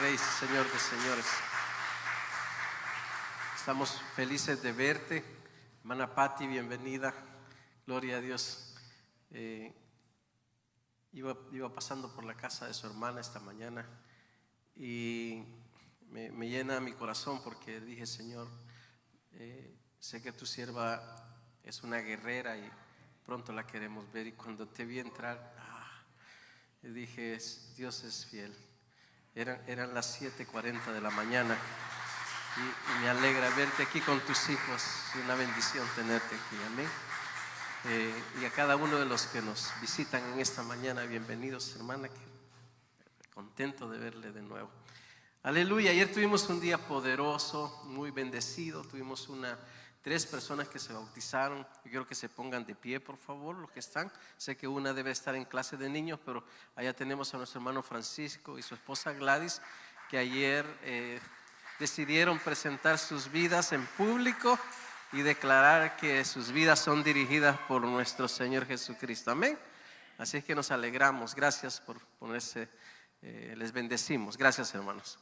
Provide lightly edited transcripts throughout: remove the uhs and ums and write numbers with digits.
Reyes, Señor de señores. Estamos felices de verte. Hermana Patti, bienvenida. Gloria a Dios. Iba pasando por la casa de su hermana esta mañana y me llena mi corazón porque dije, Señor, sé que tu sierva es una guerrera y pronto la queremos ver. Y cuando te vi entrar, dije, Dios es fiel. Eran las 7:40 de la mañana y me alegra verte aquí con tus hijos. Es una bendición tenerte aquí, amén. Y a cada uno de los que nos visitan en esta mañana, bienvenidos, hermana, que contento de verle de nuevo. Aleluya. Ayer tuvimos un día poderoso, muy bendecido. Tuvimos 3 personas que se bautizaron. Yo quiero que se pongan de pie, por favor, los que están. Sé que una debe estar en clase de niños, pero allá tenemos a nuestro hermano Francisco y su esposa Gladys, que ayer decidieron presentar sus vidas en público y declarar que sus vidas son dirigidas por nuestro Señor Jesucristo. Amén. Así es que nos alegramos. Gracias por ponerse, les bendecimos. Gracias, hermanos.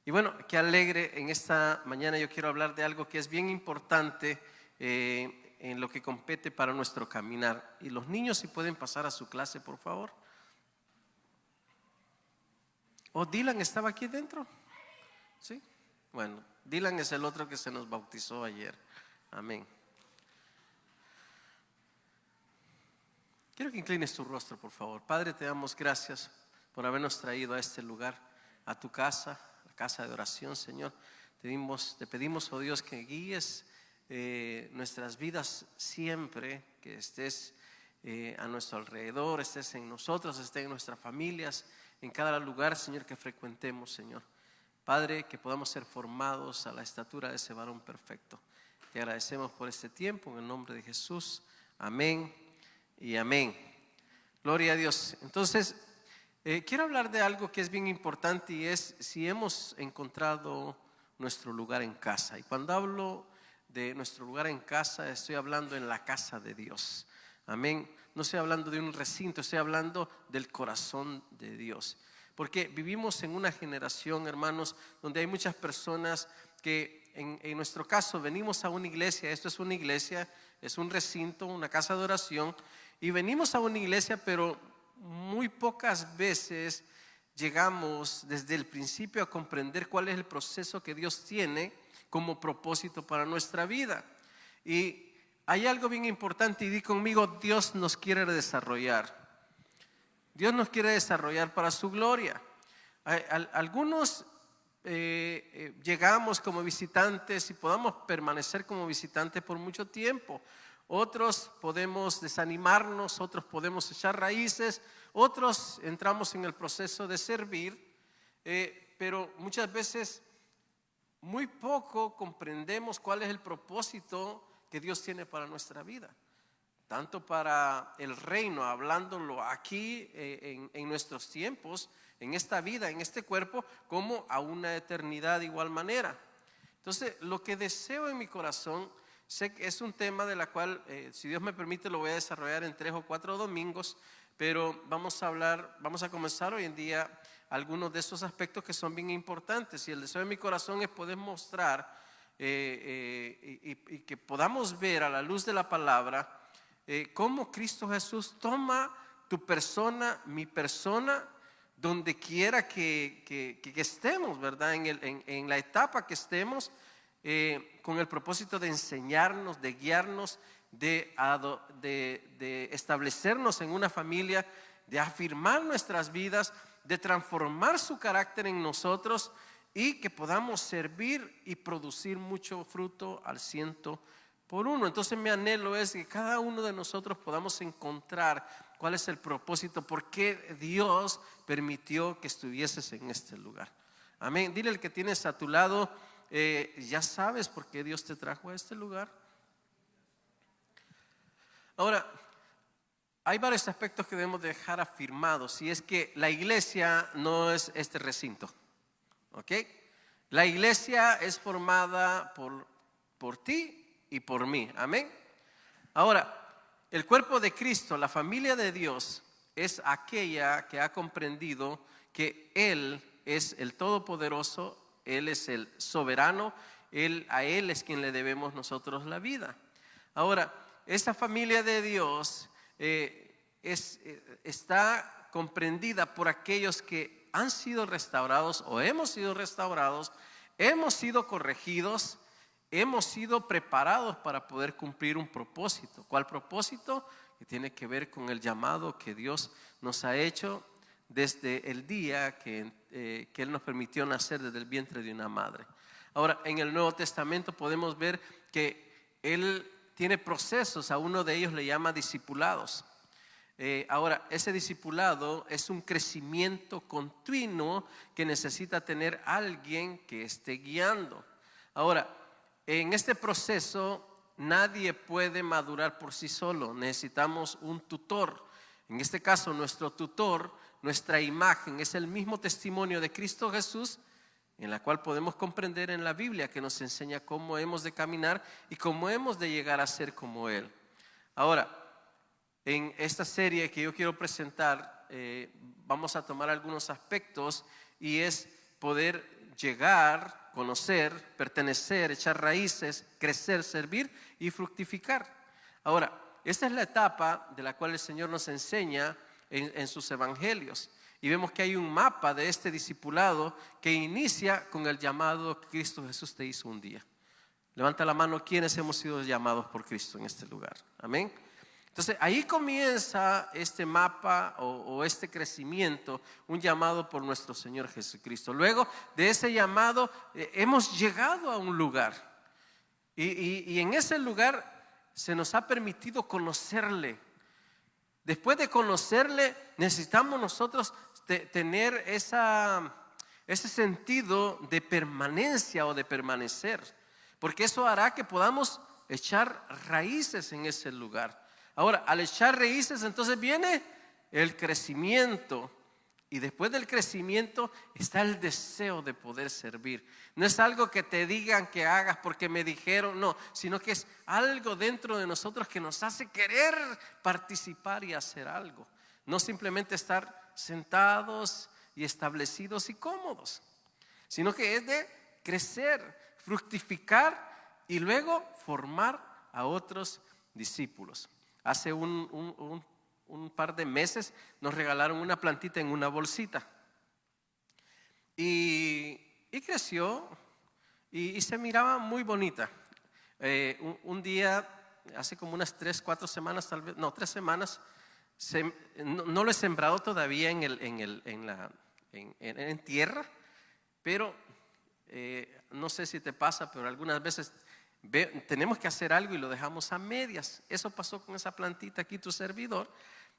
Y bueno, qué alegre. En esta mañana yo quiero hablar de algo que es bien importante en lo que compete para nuestro caminar. Y los niños, si pueden pasar a su clase, por favor. Dylan estaba aquí dentro. ¿Sí? Bueno, Dylan es el otro que se nos bautizó ayer. Amén. Quiero que inclines tu rostro, por favor. Padre, te damos gracias por habernos traído a este lugar, a tu casa, la casa de oración, Señor. Te pedimos, oh Dios, que guíes nuestras vidas siempre, que estés a nuestro alrededor, estés en nosotros, estés en nuestras familias, en cada lugar, Señor, que frecuentemos, Señor. Padre, que podamos ser formados a la estatura de ese varón perfecto. Te agradecemos por este tiempo, en el nombre de Jesús. Amén y amén. Gloria a Dios. Entonces, quiero hablar de algo que es bien importante y es si hemos encontrado nuestro lugar en casa. Y cuando hablo de nuestro lugar en casa, estoy hablando en la casa de Dios. Amén. No estoy hablando de un recinto, estoy hablando del corazón de Dios. Porque vivimos en una generación, hermanos, donde hay muchas personas que en nuestro caso venimos a una iglesia. Esto es una iglesia, es un recinto, una casa de oración, y venimos a una iglesia, pero muy pocas veces llegamos desde el principio a comprender cuál es el proceso que Dios tiene como propósito para nuestra vida. Y hay algo bien importante, y di conmigo, Dios nos quiere desarrollar. Dios nos quiere desarrollar para su gloria. Algunos llegamos como visitantes y podamos permanecer como visitantes por mucho tiempo. Otros podemos desanimarnos, otros podemos echar raíces, otros entramos en el proceso de servir, pero muchas veces muy poco comprendemos cuál es el propósito que Dios tiene para nuestra vida. Tanto para el reino, hablándolo aquí en nuestros tiempos, en esta vida, en este cuerpo, como a una eternidad de igual manera. Entonces, lo que deseo en mi corazón, sé que es un tema de la cual, si Dios me permite, lo voy a desarrollar en 3 o 4 domingos, pero vamos a comenzar hoy en día algunos de esos aspectos que son bien importantes. Y el deseo de mi corazón es poder mostrar y que podamos ver a la luz de la palabra cómo Cristo Jesús toma tu persona, mi persona, donde quiera que estemos, ¿verdad? En la etapa que estemos, con el propósito de enseñarnos, de guiarnos, de establecernos en una familia, de afirmar nuestras vidas, de transformar su carácter en nosotros y que podamos servir y producir mucho fruto al 100%. Entonces mi anhelo es que cada uno de nosotros podamos encontrar cuál es el propósito, por qué Dios permitió que estuvieses en este lugar. Amén. Dile al que tienes a tu lado, ya sabes por qué Dios te trajo a este lugar. Ahora, hay varios aspectos que debemos dejar afirmados, y es que la iglesia no es este recinto, ¿ok? La iglesia es formada por ti y por mí, amén. Ahora, el cuerpo de Cristo, la familia de Dios, es aquella que ha comprendido que Él es el Todopoderoso, Él es el soberano, a Él es quien le debemos nosotros la vida. Ahora, esta familia de Dios está comprendida por aquellos que han sido restaurados o hemos sido restaurados, hemos sido corregidos, hemos sido preparados para poder cumplir un propósito. ¿Cuál propósito? Que tiene que ver con el llamado que Dios nos ha hecho desde el día que Él nos permitió nacer desde el vientre de una madre. Ahora, en el Nuevo Testamento podemos ver que Él tiene procesos, a uno de ellos le llama discipulados. Ahora, ese discipulado es un crecimiento continuo que necesita tener alguien que esté guiando. Ahora, en este proceso nadie puede madurar por sí solo, necesitamos un tutor. En este caso, nuestro tutor, nuestra imagen, es el mismo testimonio de Cristo Jesús, en la cual podemos comprender en la Biblia, que nos enseña cómo hemos de caminar y cómo hemos de llegar a ser como Él. Ahora, en esta serie que yo quiero presentar, vamos a tomar algunos aspectos y es poder llegar, conocer, pertenecer, echar raíces, crecer, servir y fructificar. Ahora, esta es la etapa de la cual el Señor nos enseña en sus evangelios. Y vemos que hay un mapa de este discipulado que inicia con el llamado que Cristo Jesús te hizo un día. Levanta la mano quienes hemos sido llamados por Cristo en este lugar. Amén. Entonces ahí comienza este mapa o este crecimiento, un llamado por nuestro Señor Jesucristo. Luego de ese llamado hemos llegado a un lugar y en ese lugar se nos ha permitido conocerle. Después de conocerle necesitamos nosotros tener ese sentido de permanencia o de permanecer, porque eso hará que podamos echar raíces en ese lugar. Ahora, al echar raíces, entonces viene el crecimiento. Y después del crecimiento está el deseo de poder servir. No es algo que te digan que hagas porque me dijeron, no, sino que es algo dentro de nosotros que nos hace querer participar y hacer algo. No simplemente estar sentados y establecidos y cómodos, sino que es de crecer, fructificar y luego formar a otros discípulos. Hace un par de meses nos regalaron una plantita en una bolsita y creció y se miraba muy bonita. Un día, hace como unas 3-4 semanas, tal vez, no, 3 semanas, no lo he sembrado todavía en tierra, pero no sé si te pasa, pero algunas veces tenemos que hacer algo y lo dejamos a medias. Eso pasó con esa plantita aquí, tu servidor,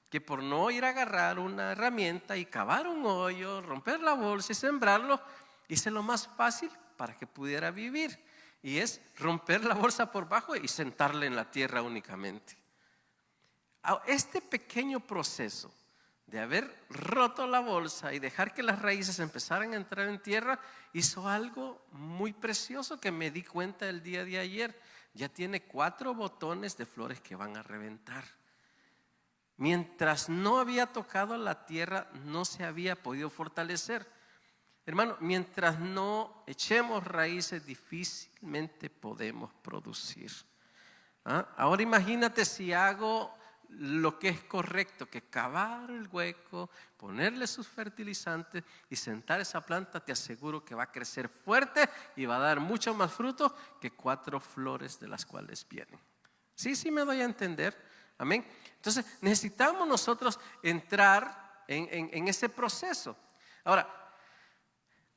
que por no ir a agarrar una herramienta y cavar un hoyo, romper la bolsa y sembrarlo, hice lo más fácil para que pudiera vivir, y es romper la bolsa por bajo y sentarla en la tierra únicamente. Este pequeño proceso de haber roto la bolsa y dejar que las raíces empezaran a entrar en tierra hizo algo muy precioso que me di cuenta el día de ayer. Ya tiene 4 botones de flores que van a reventar. Mientras no había tocado la tierra, no se había podido fortalecer. Hermano, mientras no echemos raíces, difícilmente podemos producir. Ahora imagínate si hago lo que es correcto, que cavar el hueco, ponerle sus fertilizantes y sentar esa planta. Te aseguro que va a crecer fuerte y va a dar mucho más fruto que 4 flores de las cuales vienen. Sí me doy a entender. Amén. Entonces necesitamos nosotros entrar en ese proceso. Ahora,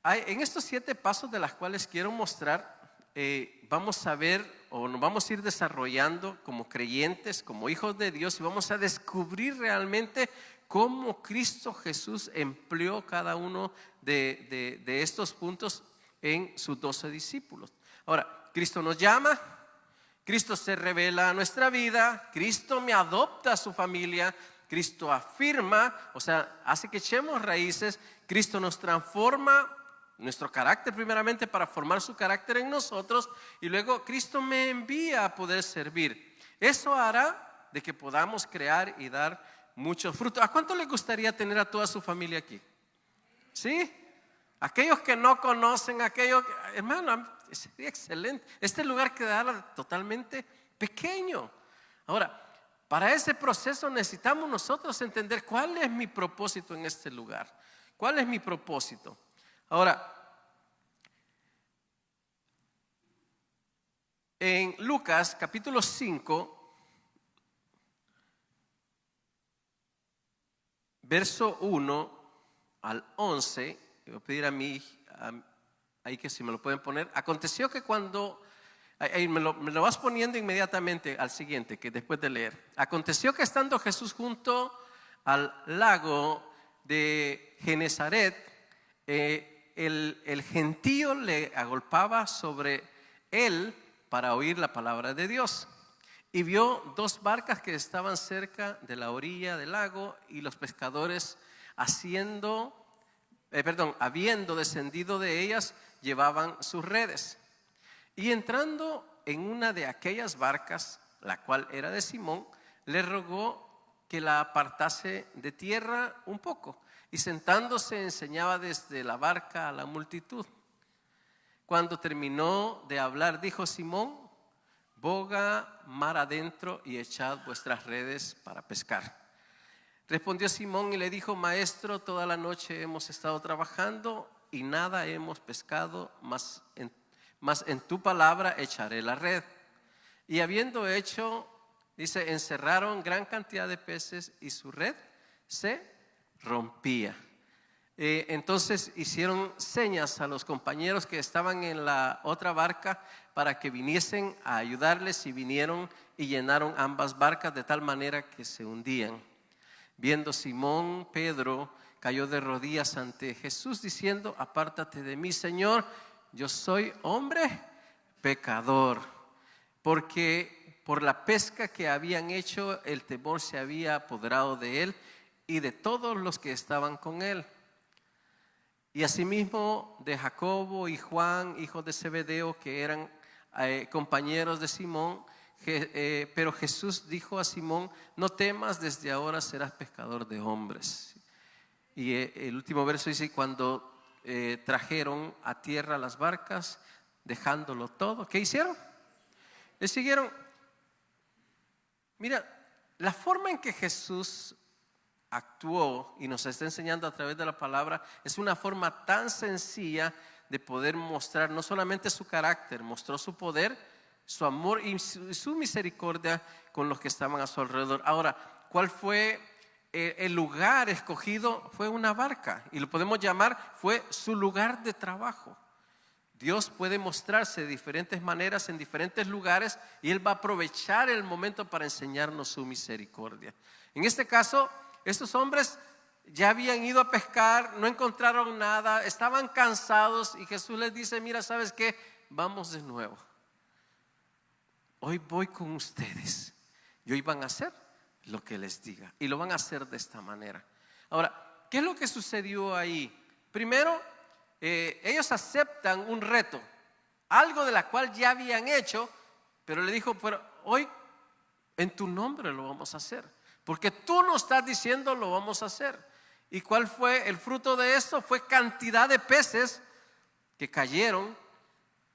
en estos 7 pasos de los cuales quiero mostrar, vamos a ver o nos vamos a ir desarrollando como creyentes, como hijos de Dios, y vamos a descubrir realmente cómo Cristo Jesús empleó cada uno de estos puntos en sus 12 discípulos. Ahora, Cristo nos llama, Cristo se revela a nuestra vida, Cristo me adopta a su familia, Cristo afirma, o sea, hace que echemos raíces, Cristo nos transforma nuestro carácter primeramente para formar su carácter en nosotros, y luego Cristo me envía a poder servir. Eso hará de que podamos crear y dar mucho fruto. ¿A cuánto le gustaría tener a toda su familia aquí? ¿Sí? Aquellos que no conocen, hermano, sería excelente. Este lugar quedará totalmente pequeño. Ahora, para ese proceso necesitamos nosotros entender cuál es mi propósito en este lugar. ¿Cuál es mi propósito? Ahora, en Lucas capítulo 5, verso 1 al 11, voy a pedir a mí, ahí que si me lo pueden poner. Aconteció que cuando, ahí me lo vas poniendo inmediatamente al siguiente, que después de leer. Aconteció que estando Jesús junto al lago de Genezaret, el gentío le agolpaba sobre él para oír la palabra de Dios. Y vio dos barcas que estaban cerca de la orilla del lago, y los pescadores habiendo descendido de ellas, llevaban sus redes. Y entrando en una de aquellas barcas, la cual era de Simón, le rogó que la apartase de tierra un poco, y sentándose enseñaba desde la barca a la multitud. Cuando terminó de hablar, dijo: Simón, boga mar adentro y echad vuestras redes para pescar. Respondió Simón y le dijo: Maestro, toda la noche hemos estado trabajando y nada hemos pescado, mas en tu palabra echaré la red. Y habiendo hecho, dice, encerraron gran cantidad de peces y su red se rompía. Entonces hicieron señas a los compañeros que estaban en la otra barca para que viniesen a ayudarles, y vinieron y llenaron ambas barcas de tal manera que se hundían. Viendo Simón, Pedro cayó de rodillas ante Jesús diciendo: apártate de mí, Señor, yo soy hombre pecador. Porque por la pesca que habían hecho, el temor se había apoderado de él y de todos los que estaban con él. Y asimismo de Jacobo y Juan, hijos de Zebedeo, que eran compañeros de Simón. Pero Jesús dijo a Simón: no temas, desde ahora serás pescador de hombres. Y el último verso dice: cuando trajeron a tierra las barcas, dejándolo todo, ¿qué hicieron? Le siguieron. Mira, la forma en que Jesús actuó y nos está enseñando a través de la palabra es una forma tan sencilla de poder mostrar no solamente su carácter, mostró su poder, su amor y su misericordia con los que estaban a su alrededor. Ahora, ¿cuál fue el lugar escogido? Fue una barca, y lo podemos llamar, fue su lugar de trabajo. Dios puede mostrarse de diferentes maneras en diferentes lugares, y Él va a aprovechar el momento para enseñarnos su misericordia. En este caso, estos hombres ya habían ido a pescar, no encontraron nada, estaban cansados, y Jesús les dice: mira, ¿sabes qué? Vamos de nuevo. Hoy voy con ustedes, y hoy van a hacer lo que les diga, y lo van a hacer de esta manera. Ahora, ¿qué es lo que sucedió ahí? Primero, ellos aceptan un reto, algo de la cual ya habían hecho, pero le dijo: pero hoy en tu nombre lo vamos a hacer, porque tú nos estás diciendo lo vamos a hacer. ¿Y cuál fue el fruto de esto? Fue cantidad de peces que cayeron,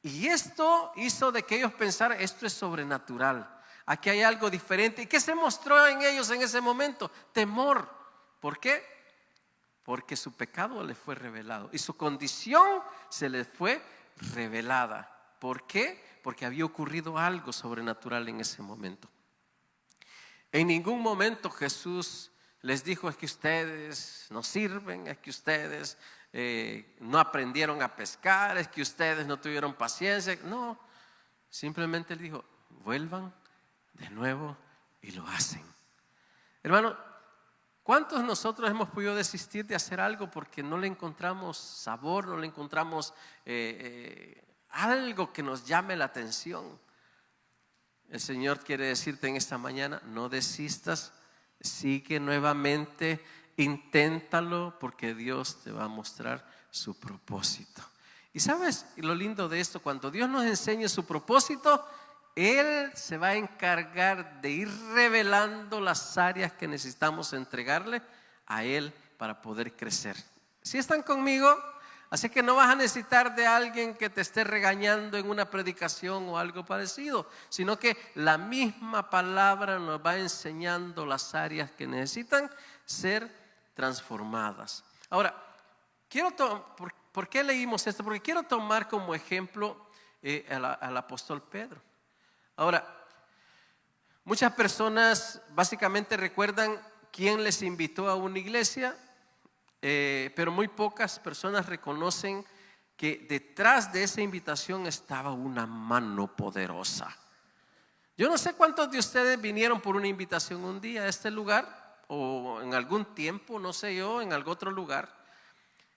y esto hizo de que ellos pensaran: esto es sobrenatural, aquí hay algo diferente. ¿Y qué se mostró en ellos en ese momento? Temor. ¿Por qué? Porque su pecado les fue revelado y su condición se les fue revelada. ¿Por qué? Porque había ocurrido algo sobrenatural en ese momento. En ningún momento Jesús les dijo: es que ustedes no sirven, es que ustedes no aprendieron a pescar, es que ustedes no tuvieron paciencia. No, simplemente Él dijo: vuelvan de nuevo, y lo hacen. Hermano, ¿cuántos de nosotros hemos podido desistir de hacer algo porque no le encontramos sabor, no le encontramos algo que nos llame la atención? El Señor quiere decirte en esta mañana: no desistas, sigue nuevamente, inténtalo, porque Dios te va a mostrar su propósito. Y sabes lo lindo de esto: cuando Dios nos enseñe su propósito, Él se va a encargar de ir revelando las áreas que necesitamos entregarle a Él para poder crecer. ¿Sí están conmigo? Así que no vas a necesitar de alguien que te esté regañando en una predicación o algo parecido, sino que la misma palabra nos va enseñando las áreas que necesitan ser transformadas. Ahora, ¿por qué leímos esto? Porque quiero tomar como ejemplo al apóstol Pedro. Ahora, muchas personas básicamente recuerdan quién les invitó a una iglesia, pero muy pocas personas reconocen que detrás de esa invitación estaba una mano poderosa. Yo no sé cuántos de ustedes vinieron por una invitación un día a este lugar, o en algún tiempo, no sé yo, en algún otro lugar,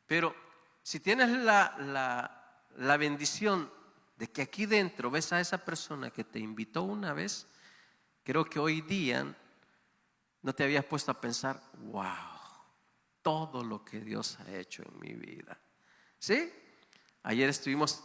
pero si tienes la bendición de que aquí dentro ves a esa persona que te invitó una vez, creo que hoy día no te habías puesto a pensar, wow, todo lo que Dios ha hecho en mi vida. ¿Sí? Ayer estuvimos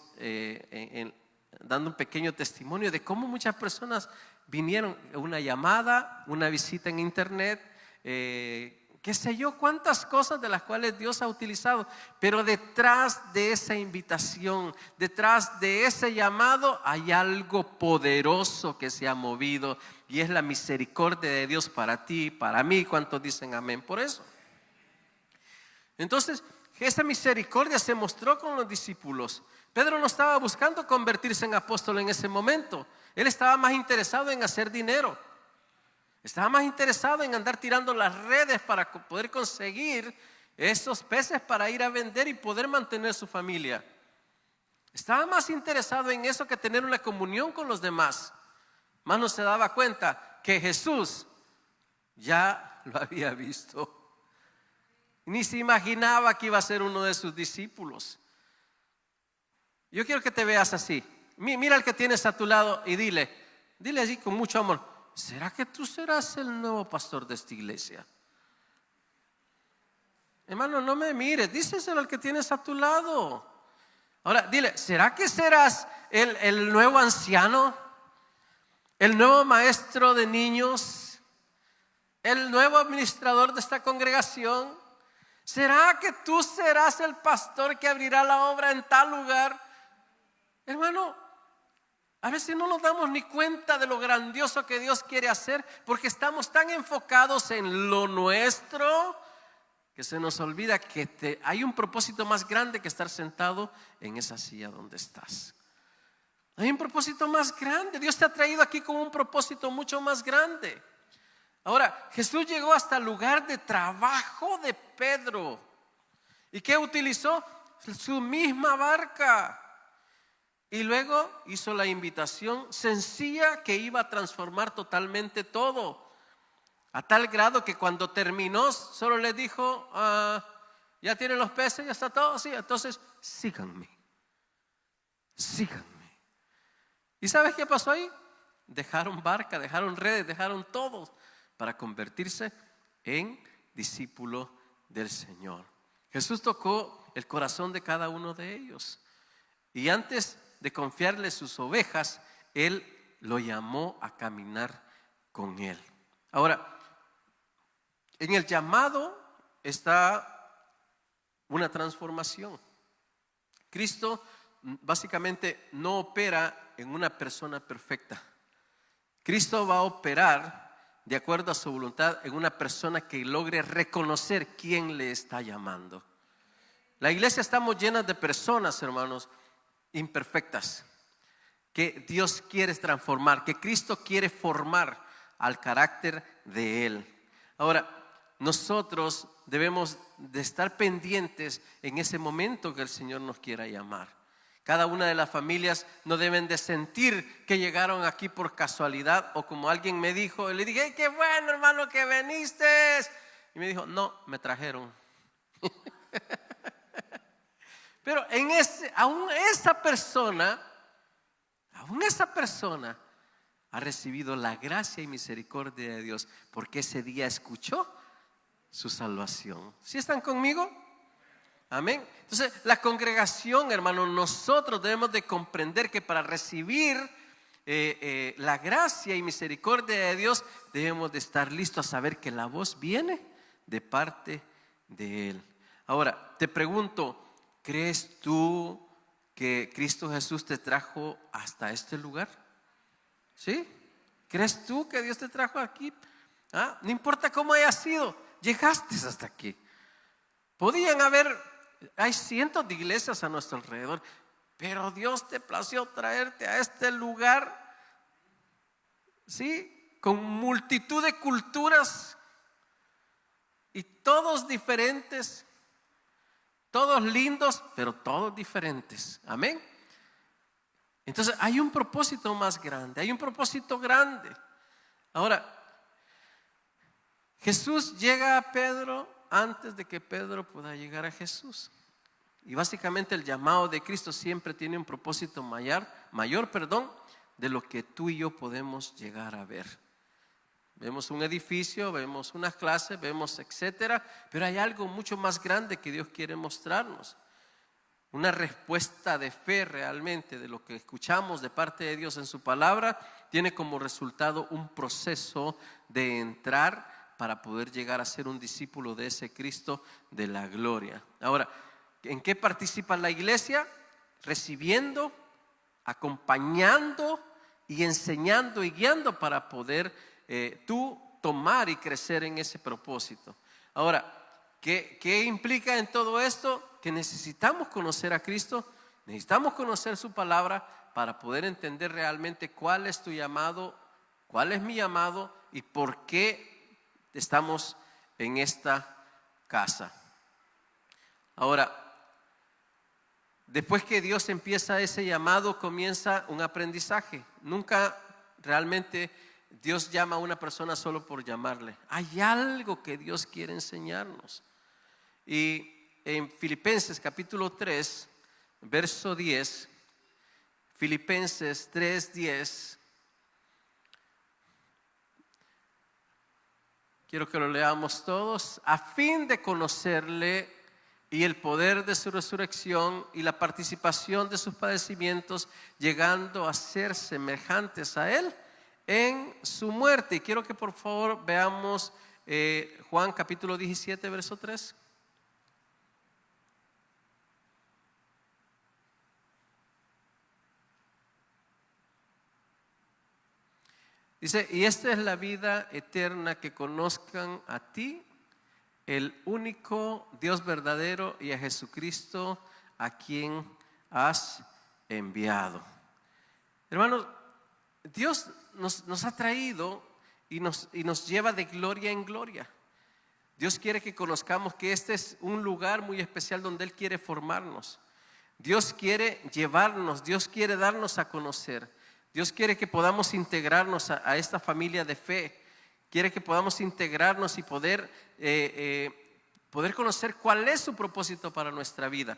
dando un pequeño testimonio de cómo muchas personas vinieron, una llamada, una visita en internet, qué sé yo, cuántas cosas de las cuales Dios ha utilizado. Pero detrás de esa invitación, detrás de ese llamado, hay algo poderoso que se ha movido, y es la misericordia de Dios para ti, para mí. ¿Cuántos dicen amén por eso? Entonces, esa misericordia se mostró con los discípulos. Pedro no estaba buscando convertirse en apóstol en ese momento. Él estaba más interesado en hacer dinero. Estaba más interesado en andar tirando las redes para poder conseguir esos peces para ir a vender y poder mantener su familia. Estaba más interesado en eso que tener una comunión con los demás. Más no se daba cuenta que Jesús ya lo había visto. Ni se imaginaba que iba a ser uno de sus discípulos. Yo quiero que te veas así. Mira al que tienes a tu lado y dile así con mucho amor: ¿será que tú serás el nuevo pastor de esta iglesia? Hermano, no me mires, díselo al que tienes a tu lado. Ahora dile: ¿será que serás el nuevo anciano? ¿El nuevo maestro de niños? ¿El nuevo administrador de esta congregación? ¿Será que tú serás el pastor que abrirá la obra en tal lugar? Hermano, a veces no nos damos ni cuenta de lo grandioso que Dios quiere hacer, porque estamos tan enfocados en lo nuestro que se nos olvida que hay un propósito más grande que estar sentado en esa silla donde estás. Hay un propósito más grande. Dios te ha traído aquí con un propósito mucho más grande. Ahora, Jesús llegó hasta el lugar de trabajo de Pedro. ¿Y qué utilizó? Su misma barca. Y luego hizo la invitación sencilla que iba a transformar totalmente todo. A tal grado que cuando terminó, solo le dijo: ya tienen los peces, ya está todo. Sí, entonces síganme. Síganme. ¿Y sabes qué pasó ahí? Dejaron barca, dejaron redes, dejaron todo para convertirse en discípulo del Señor. Jesús tocó el corazón de cada uno de ellos, y antes de confiarle sus ovejas, Él lo llamó a caminar con Él. Ahora, en el llamado está una transformación. Cristo básicamente no opera en una persona perfecta. Cristo va a operar de acuerdo a su voluntad en una persona que logre reconocer quién le está llamando. La iglesia estamos llenas de personas, hermanos, imperfectas, que Dios quiere transformar, que Cristo quiere formar al carácter de Él. Ahora, nosotros debemos de estar pendientes en ese momento que el Señor nos quiera llamar. Cada una de las familias no deben de sentir que llegaron aquí por casualidad, o como alguien me dijo, le dije: qué bueno, hermano, que viniste. Y me dijo: no, me trajeron. Pero aún esa persona ha recibido la gracia y misericordia de Dios, porque ese día escuchó su salvación. ¿Sí están conmigo? Amén. Entonces, la congregación, hermano, nosotros debemos de comprender que para recibir la gracia y misericordia de Dios, debemos de estar listos a saber que la voz viene de parte de Él. Ahora, te pregunto, ¿crees tú que Cristo Jesús te trajo hasta este lugar? ¿Sí? ¿Crees tú que Dios te trajo aquí? No importa cómo haya sido, llegaste hasta aquí. Hay cientos de iglesias a nuestro alrededor, pero Dios te plació traerte a este lugar, ¿sí? Con multitud de culturas y todos diferentes, todos lindos, pero todos diferentes. Amén. Entonces hay un propósito más grande, hay un propósito grande. Ahora, Jesús llega a Pedro antes de que Pedro pueda llegar a Jesús. Y básicamente el llamado de Cristo siempre tiene un propósito mayor, de lo que tú y yo podemos llegar a ver. Vemos un edificio, vemos unas clases, vemos etcétera, pero hay algo mucho más grande que Dios quiere mostrarnos. Una respuesta de fe realmente de lo que escuchamos de parte de Dios en su palabra tiene como resultado un proceso de entrar para poder llegar a ser un discípulo de ese Cristo de la gloria. Ahora, ¿en qué participa la iglesia? Recibiendo, acompañando y enseñando y guiando para poder tú tomar y crecer en ese propósito. Ahora, ¿qué implica en todo esto? Que necesitamos conocer a Cristo, necesitamos conocer su palabra para poder entender realmente cuál es tu llamado, cuál es mi llamado y por qué estamos en esta casa. Ahora, después que Dios empieza ese llamado, comienza un aprendizaje. Nunca realmente Dios llama a una persona solo por llamarle. Hay algo que Dios quiere enseñarnos. Y en Filipenses capítulo 3, verso 10, Filipenses 3:10, quiero que lo leamos todos. A fin de conocerle y el poder de su resurrección y la participación de sus padecimientos, llegando a ser semejantes a él en su muerte. Y quiero que por favor veamos Juan capítulo 17, verso 3. Dice, y esta es la vida eterna, que conozcan a ti, el único Dios verdadero, y a Jesucristo, a quien has enviado. Hermanos, Dios nos ha traído y nos lleva de gloria en gloria. Dios quiere que conozcamos que este es un lugar muy especial donde Él quiere formarnos. Dios quiere llevarnos, Dios quiere darnos a conocer. Dios quiere que podamos integrarnos a esta familia de fe. Quiere que podamos integrarnos y poder conocer cuál es su propósito para nuestra vida.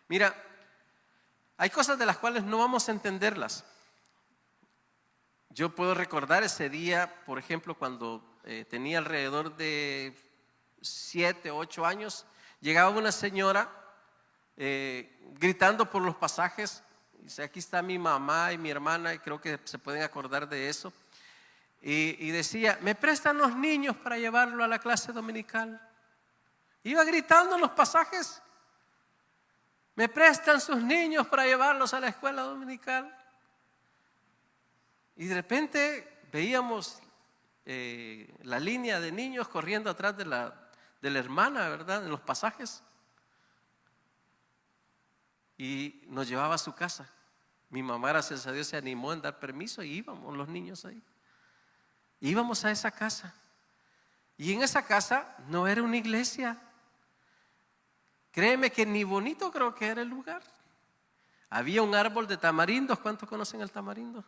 Mira, hay cosas de las cuales no vamos a entenderlas. Yo puedo recordar ese día, por ejemplo, cuando tenía alrededor de 7, 8 años, llegaba una señora gritando por los pasajes. Dice, aquí está mi mamá y mi hermana, y creo que se pueden acordar de eso. Y decía, ¿me prestan los niños para llevarlo a la clase dominical? Iba gritando en los pasajes, ¿me prestan sus niños para llevarlos a la escuela dominical? Y de repente veíamos la línea de niños corriendo atrás de la hermana, ¿verdad? En los pasajes. Y nos llevaba a su casa. Mi mamá, gracias a Dios, se animó en dar permiso y íbamos los niños ahí. Íbamos a esa casa. Y en esa casa no era una iglesia. Créeme que ni bonito creo que era el lugar. Había un árbol de tamarindos. ¿Cuántos conocen el tamarindo?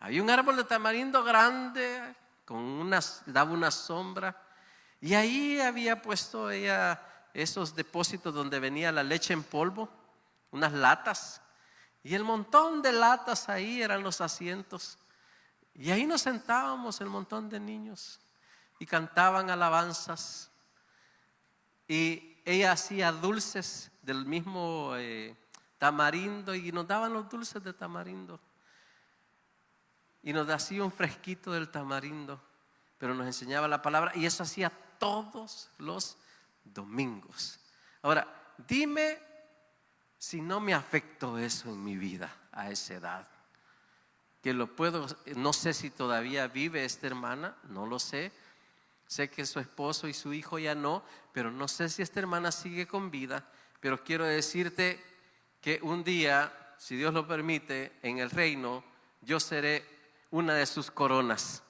Había un árbol de tamarindo grande, daba una sombra. Y ahí había puesto ella esos depósitos donde venía la leche en polvo, unas latas. Y el montón de latas ahí eran los asientos. Y ahí nos sentábamos el montón de niños y cantaban alabanzas. Y ella hacía dulces del mismo tamarindo y nos daban los dulces de tamarindo. Y nos hacía un fresquito del tamarindo, pero nos enseñaba la palabra, y eso hacía todos los domingos. Ahora, dime si no me afectó eso en mi vida a esa edad? Que lo puedo, no sé si todavía vive esta hermana, no lo sé. Sé que su esposo y su hijo ya no, pero no sé si esta hermana sigue con vida. Pero quiero decirte que un día, si Dios lo permite, en el reino, yo seré una de sus coronas,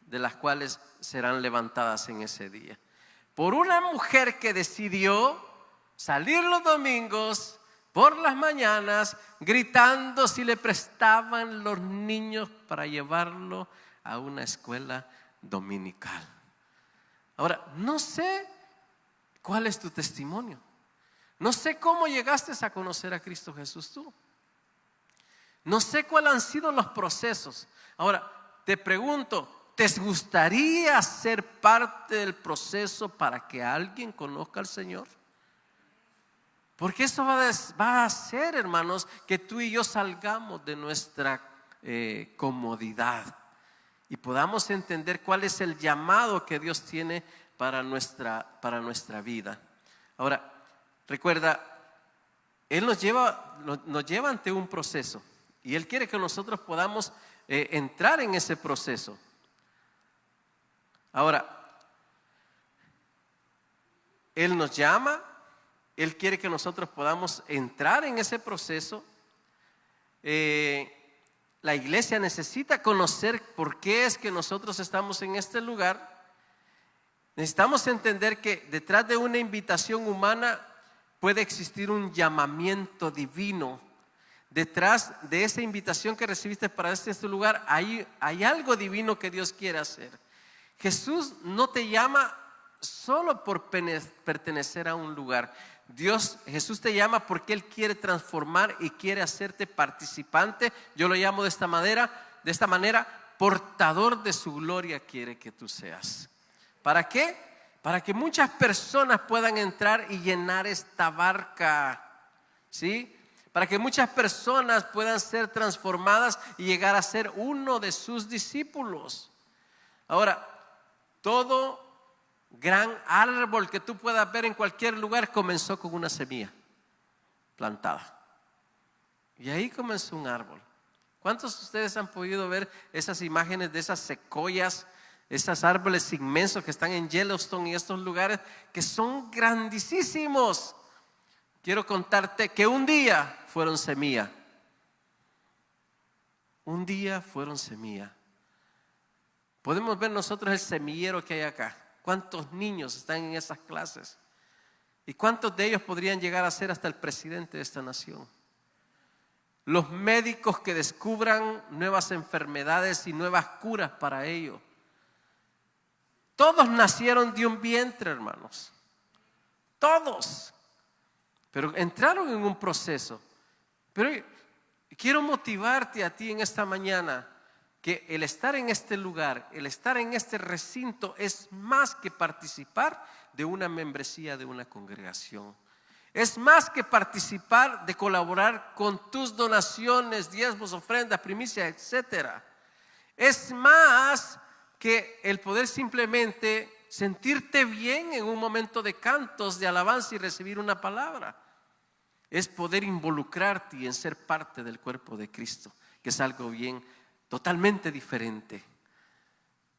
de las cuales serán levantadas en ese día. Por una mujer que decidió salir los domingos por las mañanas gritando si le prestaban los niños para llevarlo a una escuela dominical. Ahora, no sé cuál es tu testimonio. No sé cómo llegaste a conocer a Cristo Jesús tú. No sé cuáles han sido los procesos. Ahora, te pregunto, ¿te gustaría ser parte del proceso para que alguien conozca al Señor? Porque eso va a hacer, hermanos, que tú y yo salgamos de nuestra comodidad y podamos entender cuál es el llamado que Dios tiene para nuestra vida. Ahora, recuerda, Él nos lleva ante un proceso y Él quiere que nosotros podamos entrar en ese proceso. Ahora, Él nos llama, Él quiere que nosotros podamos entrar en ese proceso. La iglesia necesita conocer por qué es que nosotros estamos en este lugar. Necesitamos entender que detrás de una invitación humana puede existir un llamamiento divino. Detrás de esa invitación que recibiste para este lugar hay algo divino que Dios quiere hacer. Jesús no te llama solo por pertenecer a un lugar. Jesús te llama porque Él quiere transformar y quiere hacerte participante. Yo lo llamo de esta manera, portador de su gloria quiere que tú seas. ¿Para qué? Para que muchas personas puedan entrar y llenar esta barca, ¿sí? Para que muchas personas puedan ser transformadas y llegar a ser uno de sus discípulos. Ahora, todo gran árbol que tú puedas ver en cualquier lugar comenzó con una semilla plantada. Y ahí comenzó un árbol. ¿Cuántos de ustedes han podido ver esas imágenes de esas secoyas, esos árboles inmensos que están en Yellowstone y estos lugares que son grandísimos? Quiero contarte que un día fueron semilla. Un día fueron semilla. Podemos ver nosotros el semillero que hay acá. ¿Cuántos niños están en esas clases? ¿Y cuántos de ellos podrían llegar a ser hasta el presidente de esta nación? Los médicos que descubran nuevas enfermedades y nuevas curas para ello. Todos nacieron de un vientre, hermanos. Todos. Pero entraron en un proceso. Pero quiero motivarte a ti en esta mañana que el estar en este lugar, el estar en este recinto es más que participar de una membresía de una congregación. Es más que participar de colaborar con tus donaciones, diezmos, ofrendas, primicias, etcétera. Es más que el poder simplemente sentirte bien en un momento de cantos, de alabanza y recibir una palabra. Es poder involucrarte y en ser parte del cuerpo de Cristo, que es algo bien totalmente diferente.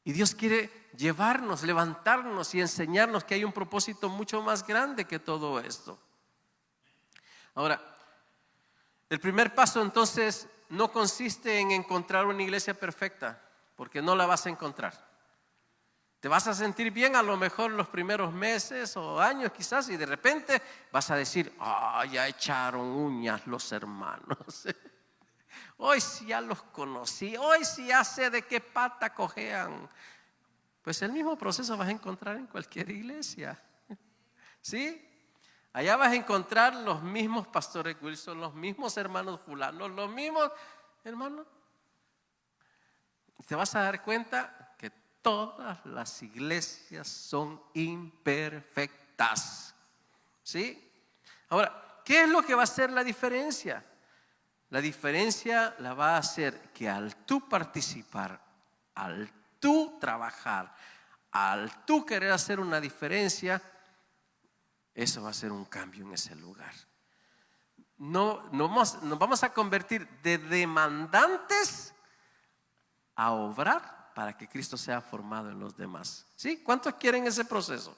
Y Dios quiere llevarnos, levantarnos y enseñarnos que hay un propósito mucho más grande que todo esto. Ahora, el primer paso entonces no consiste en encontrar una iglesia perfecta, porque no la vas a encontrar. Te vas a sentir bien a lo mejor los primeros meses o años quizás, y de repente vas a decir: ya echaron uñas los hermanos. Hoy sí ya los conocí, hoy sí ya sé de qué pata cojean. Pues el mismo proceso vas a encontrar en cualquier iglesia, ¿sí? Allá vas a encontrar los mismos pastores Wilson, los mismos hermanos fulanos, los mismos hermanos. Te vas a dar cuenta que todas las iglesias son imperfectas, ¿sí? Ahora, ¿qué es lo que va a hacer la diferencia? La diferencia la va a hacer que al tú participar, al tú trabajar, al tú querer hacer una diferencia, eso va a ser un cambio en ese lugar. nos vamos a convertir de demandantes a obrar para que Cristo sea formado en los demás. ¿Sí? ¿Cuántos quieren ese proceso?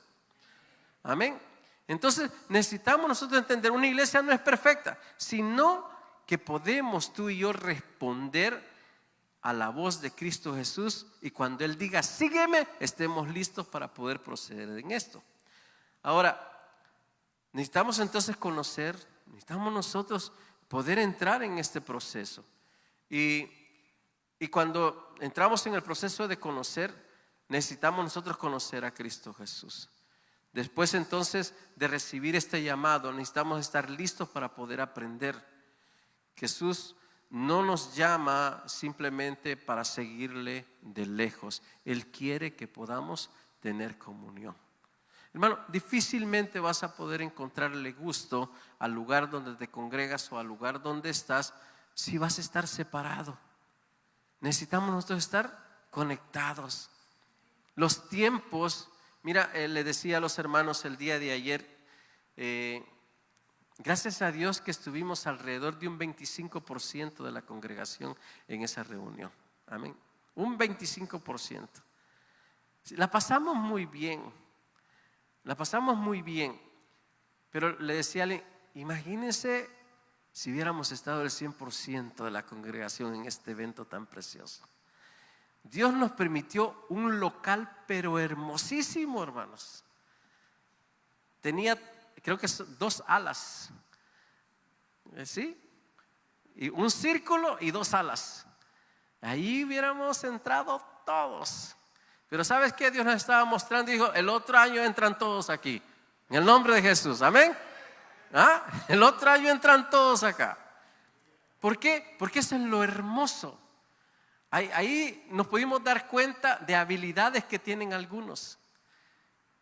Amén. Entonces necesitamos nosotros entender, una iglesia no es perfecta, sino que podemos tú y yo responder a la voz de Cristo Jesús, y cuando Él diga sígueme, estemos listos para poder proceder en esto. Ahora, necesitamos entonces conocer, necesitamos nosotros poder entrar en este proceso. Y cuando entramos en el proceso de conocer, necesitamos nosotros conocer a Cristo Jesús. Después entonces de recibir este llamado, necesitamos estar listos para poder aprender. Jesús no nos llama simplemente para seguirle de lejos. Él quiere que podamos tener comunión. Hermano, difícilmente vas a poder encontrarle gusto al lugar donde te congregas o al lugar donde estás si vas a estar separado. Necesitamos nosotros estar conectados. Los tiempos, mira, le decía a los hermanos el día de ayer, gracias a Dios que estuvimos alrededor de un 25% de la congregación en esa reunión. Amén. Un 25%. La pasamos muy bien. La pasamos muy bien. Pero le decía a alguien, imagínense si hubiéramos estado el 100% de la congregación en este evento tan precioso. Dios nos permitió un local pero hermosísimo, hermanos. Tenía, creo que son 2 alas, ¿sí? Y un círculo y 2 alas. Ahí hubiéramos entrado todos. Pero ¿sabes qué? Dios nos estaba mostrando y dijo, el otro año entran todos aquí. En el nombre de Jesús, amén. El otro año entran todos acá. ¿Por qué? Porque eso es lo hermoso. Ahí nos pudimos dar cuenta de habilidades que tienen algunos.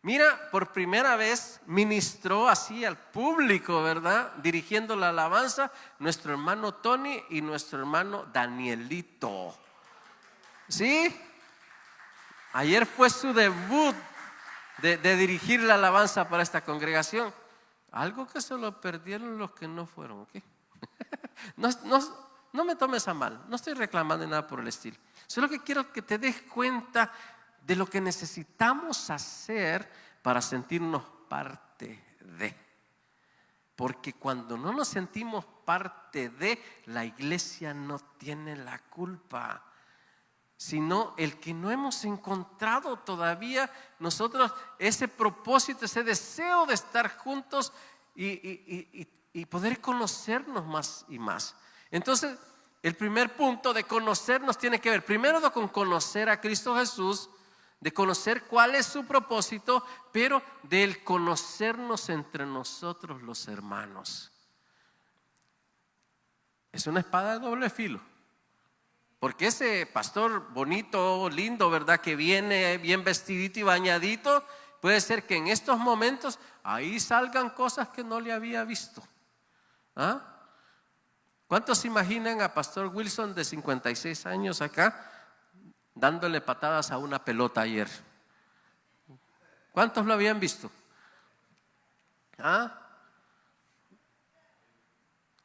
Mira, por primera vez ministró así al público, ¿verdad? Dirigiendo la alabanza, nuestro hermano Tony y nuestro hermano Danielito. ¿Sí? Ayer fue su debut de dirigir la alabanza para esta congregación. Algo que se lo perdieron los que no fueron, ¿ok? No me tomes a mal, no estoy reclamando nada por el estilo. Solo que quiero que te des cuenta de lo que necesitamos hacer para sentirnos parte de. Porque cuando no nos sentimos parte de, la iglesia no tiene la culpa, sino el que no hemos encontrado todavía nosotros ese propósito, ese deseo de estar juntos y poder conocernos más y más. Entonces, el primer punto de conocernos tiene que ver primero con conocer a Cristo Jesús, de conocer cuál es su propósito, pero del conocernos entre nosotros los hermanos. Es una espada de doble filo. Porque ese pastor bonito, lindo, ¿verdad? Que viene bien vestidito y bañadito, puede ser que en estos momentos ahí salgan cosas que no le había visto. ¿Cuántos se imaginan a Pastor Wilson de 56 años acá dándole patadas a una pelota ayer? ¿Cuántos lo habían visto?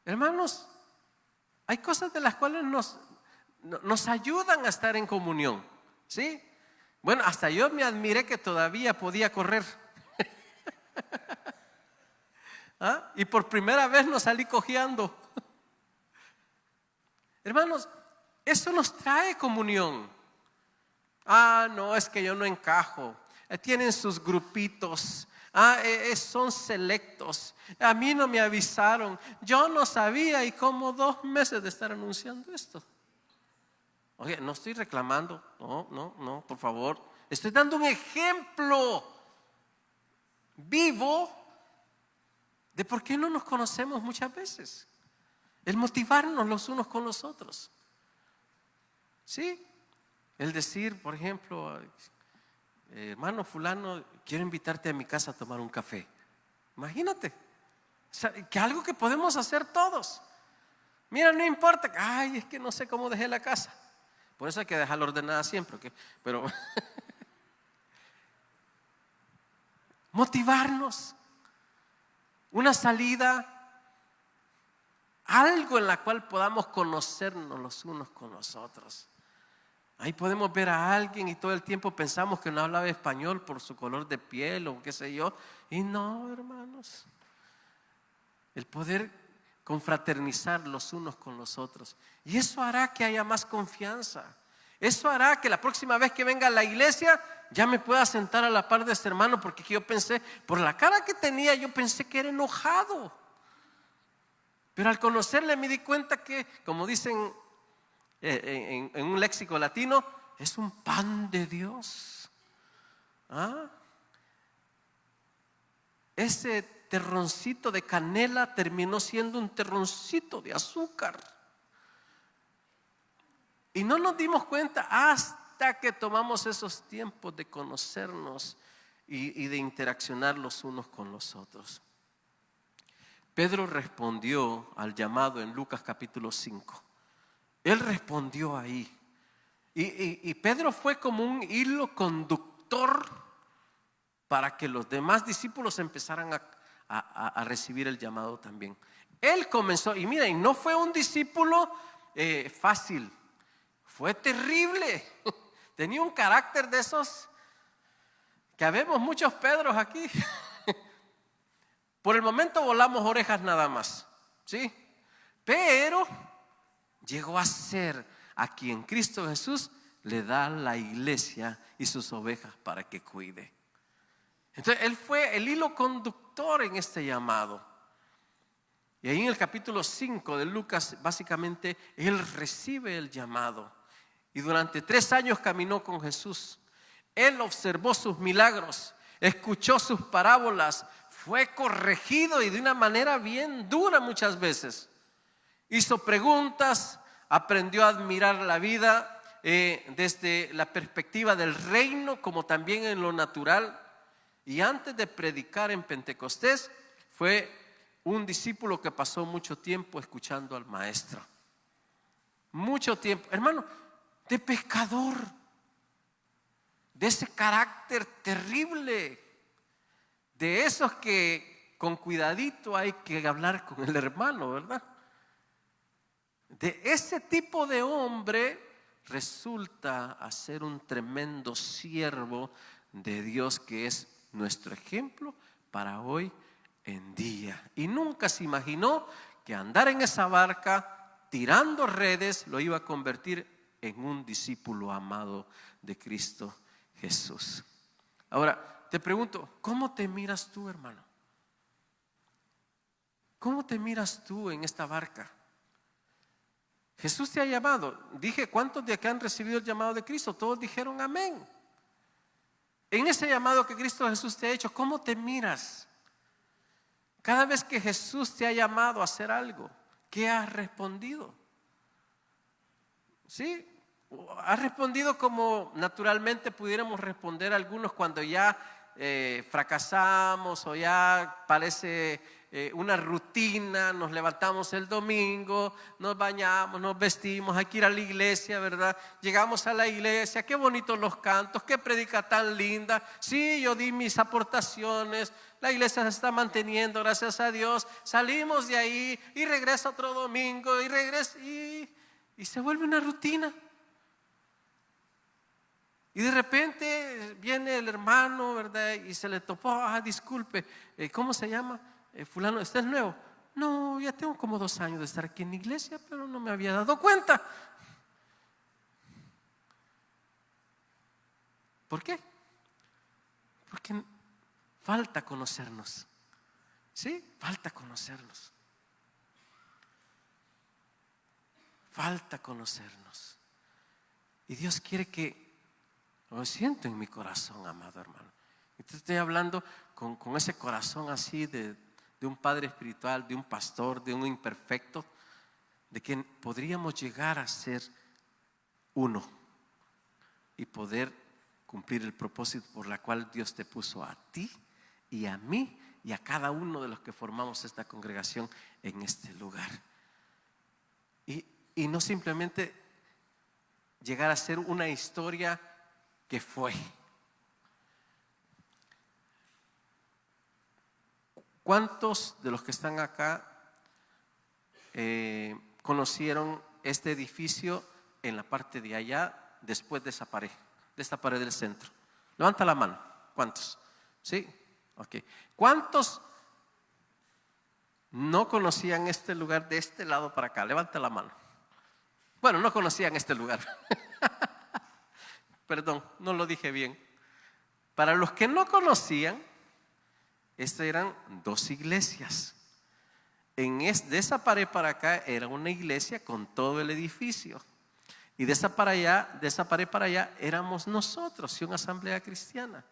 Hermanos, hay cosas de las cuales nos ayudan a estar en comunión, ¿sí? Bueno, hasta yo me admiré que todavía podía correr. Y por primera vez no salí cojeando. Hermanos, eso nos trae comunión. No, es que yo no encajo. Tienen sus grupitos. Son selectos. A mí no me avisaron. Yo no sabía, y como 2 meses de estar anunciando esto. Oye, no estoy reclamando, no, por favor. Estoy dando un ejemplo vivo de por qué no nos conocemos muchas veces. El motivarnos los unos con los otros. ¿Sí? El decir, por ejemplo, hermano fulano, quiero invitarte a mi casa a tomar un café. Imagínate, o sea, que algo que podemos hacer todos. Mira, no importa, es que no sé cómo dejé la casa. Por eso hay que dejarla ordenada siempre, ¿ok? Pero motivarnos. Una salida, algo en la cual podamos conocernos los unos con los otros. Ahí podemos ver a alguien y todo el tiempo pensamos que no hablaba español por su color de piel o qué sé yo. Y no, hermanos. El poder confraternizar los unos con los otros. Y eso hará que haya más confianza. Eso hará que la próxima vez que venga a la iglesia ya me pueda sentar a la par de este hermano, porque yo pensé, por la cara que tenía, yo pensé que era enojado. Pero al conocerle me di cuenta que, como dicen en un léxico latino, es un pan de Dios. Ese terroncito de canela terminó siendo un terroncito de azúcar. Y no nos dimos cuenta hasta que tomamos esos tiempos de conocernos y de interaccionar los unos con los otros. Pedro respondió al llamado en Lucas capítulo 5. Él respondió ahí. Y Pedro fue como un hilo conductor para que los demás discípulos empezaran a recibir el llamado también. Él comenzó, y miren, no fue un discípulo fácil, fue terrible. Tenía un carácter de esos que habemos muchos Pedros aquí. Por el momento volamos orejas nada más, ¿sí? Pero llegó a ser a quien Cristo Jesús le da la iglesia y sus ovejas para que cuide. Entonces él fue el hilo conductor en este llamado. Y ahí en el capítulo 5 de Lucas, básicamente él recibe el llamado. Y durante 3 años caminó con Jesús. Él observó sus milagros, escuchó sus parábolas, fue corregido y de una manera bien dura muchas veces. Hizo preguntas, aprendió a admirar la vida desde la perspectiva del reino como también en lo natural. Y antes de predicar en Pentecostés, fue un discípulo que pasó mucho tiempo escuchando al maestro. Mucho tiempo, hermano, de pescador, de ese carácter terrible, de esos que con cuidadito hay que hablar con el hermano, ¿verdad? De ese tipo de hombre resulta a ser un tremendo siervo de Dios, que es nuestro ejemplo para hoy en día. Y nunca se imaginó que andar en esa barca tirando redes lo iba a convertir en un discípulo amado de Cristo Jesús. Ahora te pregunto, ¿cómo te miras tú, hermano? ¿Cómo te miras tú en esta barca? Jesús te ha llamado. Dije, ¿cuántos de acá han recibido el llamado de Cristo? Todos dijeron amén. En ese llamado que Cristo Jesús te ha hecho, ¿cómo te miras? Cada vez que Jesús te ha llamado a hacer algo, ¿qué has respondido? ¿Sí? ¿Has respondido como naturalmente pudiéramos responder algunos cuando ya fracasamos o ya parece una rutina? Nos levantamos el domingo, nos bañamos, nos vestimos, hay que ir a la iglesia, ¿verdad? Llegamos a la iglesia, qué bonitos los cantos, qué predica tan linda. Sí, yo di mis aportaciones, la iglesia se está manteniendo, gracias a Dios. Salimos de ahí y regresa otro domingo y regresa y se vuelve una rutina. Y de repente viene el hermano, ¿verdad? Y se le topó, disculpe, ¿cómo se llama? Fulano, ¿usted es nuevo? No, ya tengo como 2 años de estar aquí en la iglesia, pero no me había dado cuenta. ¿Por qué? Porque falta conocernos. ¿Sí? Falta conocernos. Falta conocernos. Y Dios quiere que lo siento en mi corazón, amado hermano. Y te estoy hablando con ese corazón así de un padre espiritual, de un pastor, de un imperfecto, de que podríamos llegar a ser uno y poder cumplir el propósito por la cual Dios te puso a ti y a mí y a cada uno de los que formamos esta congregación en este lugar. Y no simplemente llegar a ser una historia que fue. ¿Cuántos de los que están acá conocieron este edificio en la parte de allá, después de esta pared del centro. Levanta la mano. ¿Cuántos? ¿Sí? Ok. ¿Cuántos no conocían este lugar de este lado para acá? Levanta la mano. Bueno, no conocían este lugar. Perdón, no lo dije bien. Para los que no conocían, estas eran dos iglesias. De esa pared para acá era una iglesia con todo el edificio. Y de esa pared para allá éramos nosotros y una asamblea cristiana.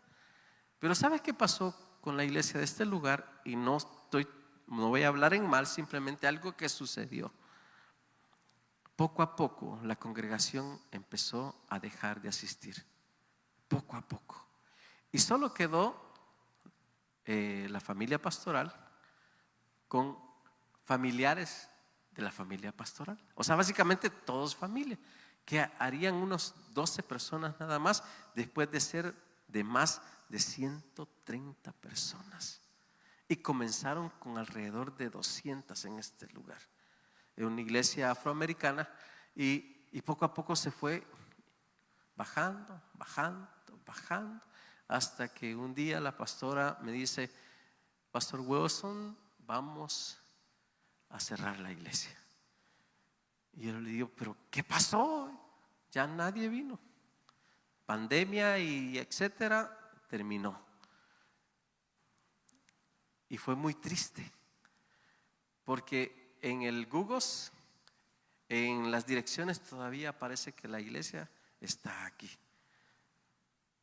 Pero ¿sabes qué pasó con la iglesia de este lugar? Y no voy a hablar en mal, simplemente algo que sucedió. Poco a poco la congregación empezó a dejar de asistir. Poco a poco. Y solo quedó la familia pastoral con familiares de la familia pastoral. O sea, básicamente todos familia, que harían unos 12 personas nada más, después de ser de más de 130 personas. Y comenzaron con alrededor de 200 en este lugar. Es una iglesia afroamericana y poco a poco se fue bajando, hasta que un día la pastora me dice: Pastor Wilson, vamos a cerrar la iglesia. Y yo le digo: ¿pero qué pasó? Ya nadie vino. Pandemia y etcétera, terminó. Y fue muy triste, porque en el Google, en las direcciones todavía parece que la iglesia está aquí,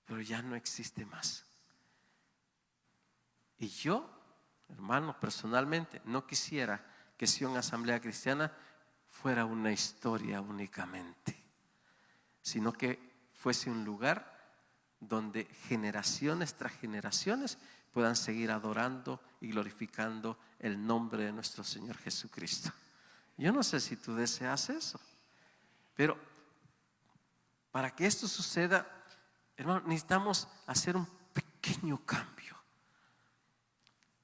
pero ya no existe más. Y yo, hermano, personalmente no quisiera que Sion Asamblea Cristiana fuera una historia únicamente, sino que fuese un lugar donde generaciones tras generaciones puedan seguir adorando y glorificando el nombre de nuestro Señor Jesucristo. Yo no sé si tú deseas eso, pero para que esto suceda, hermano, necesitamos hacer un pequeño cambio.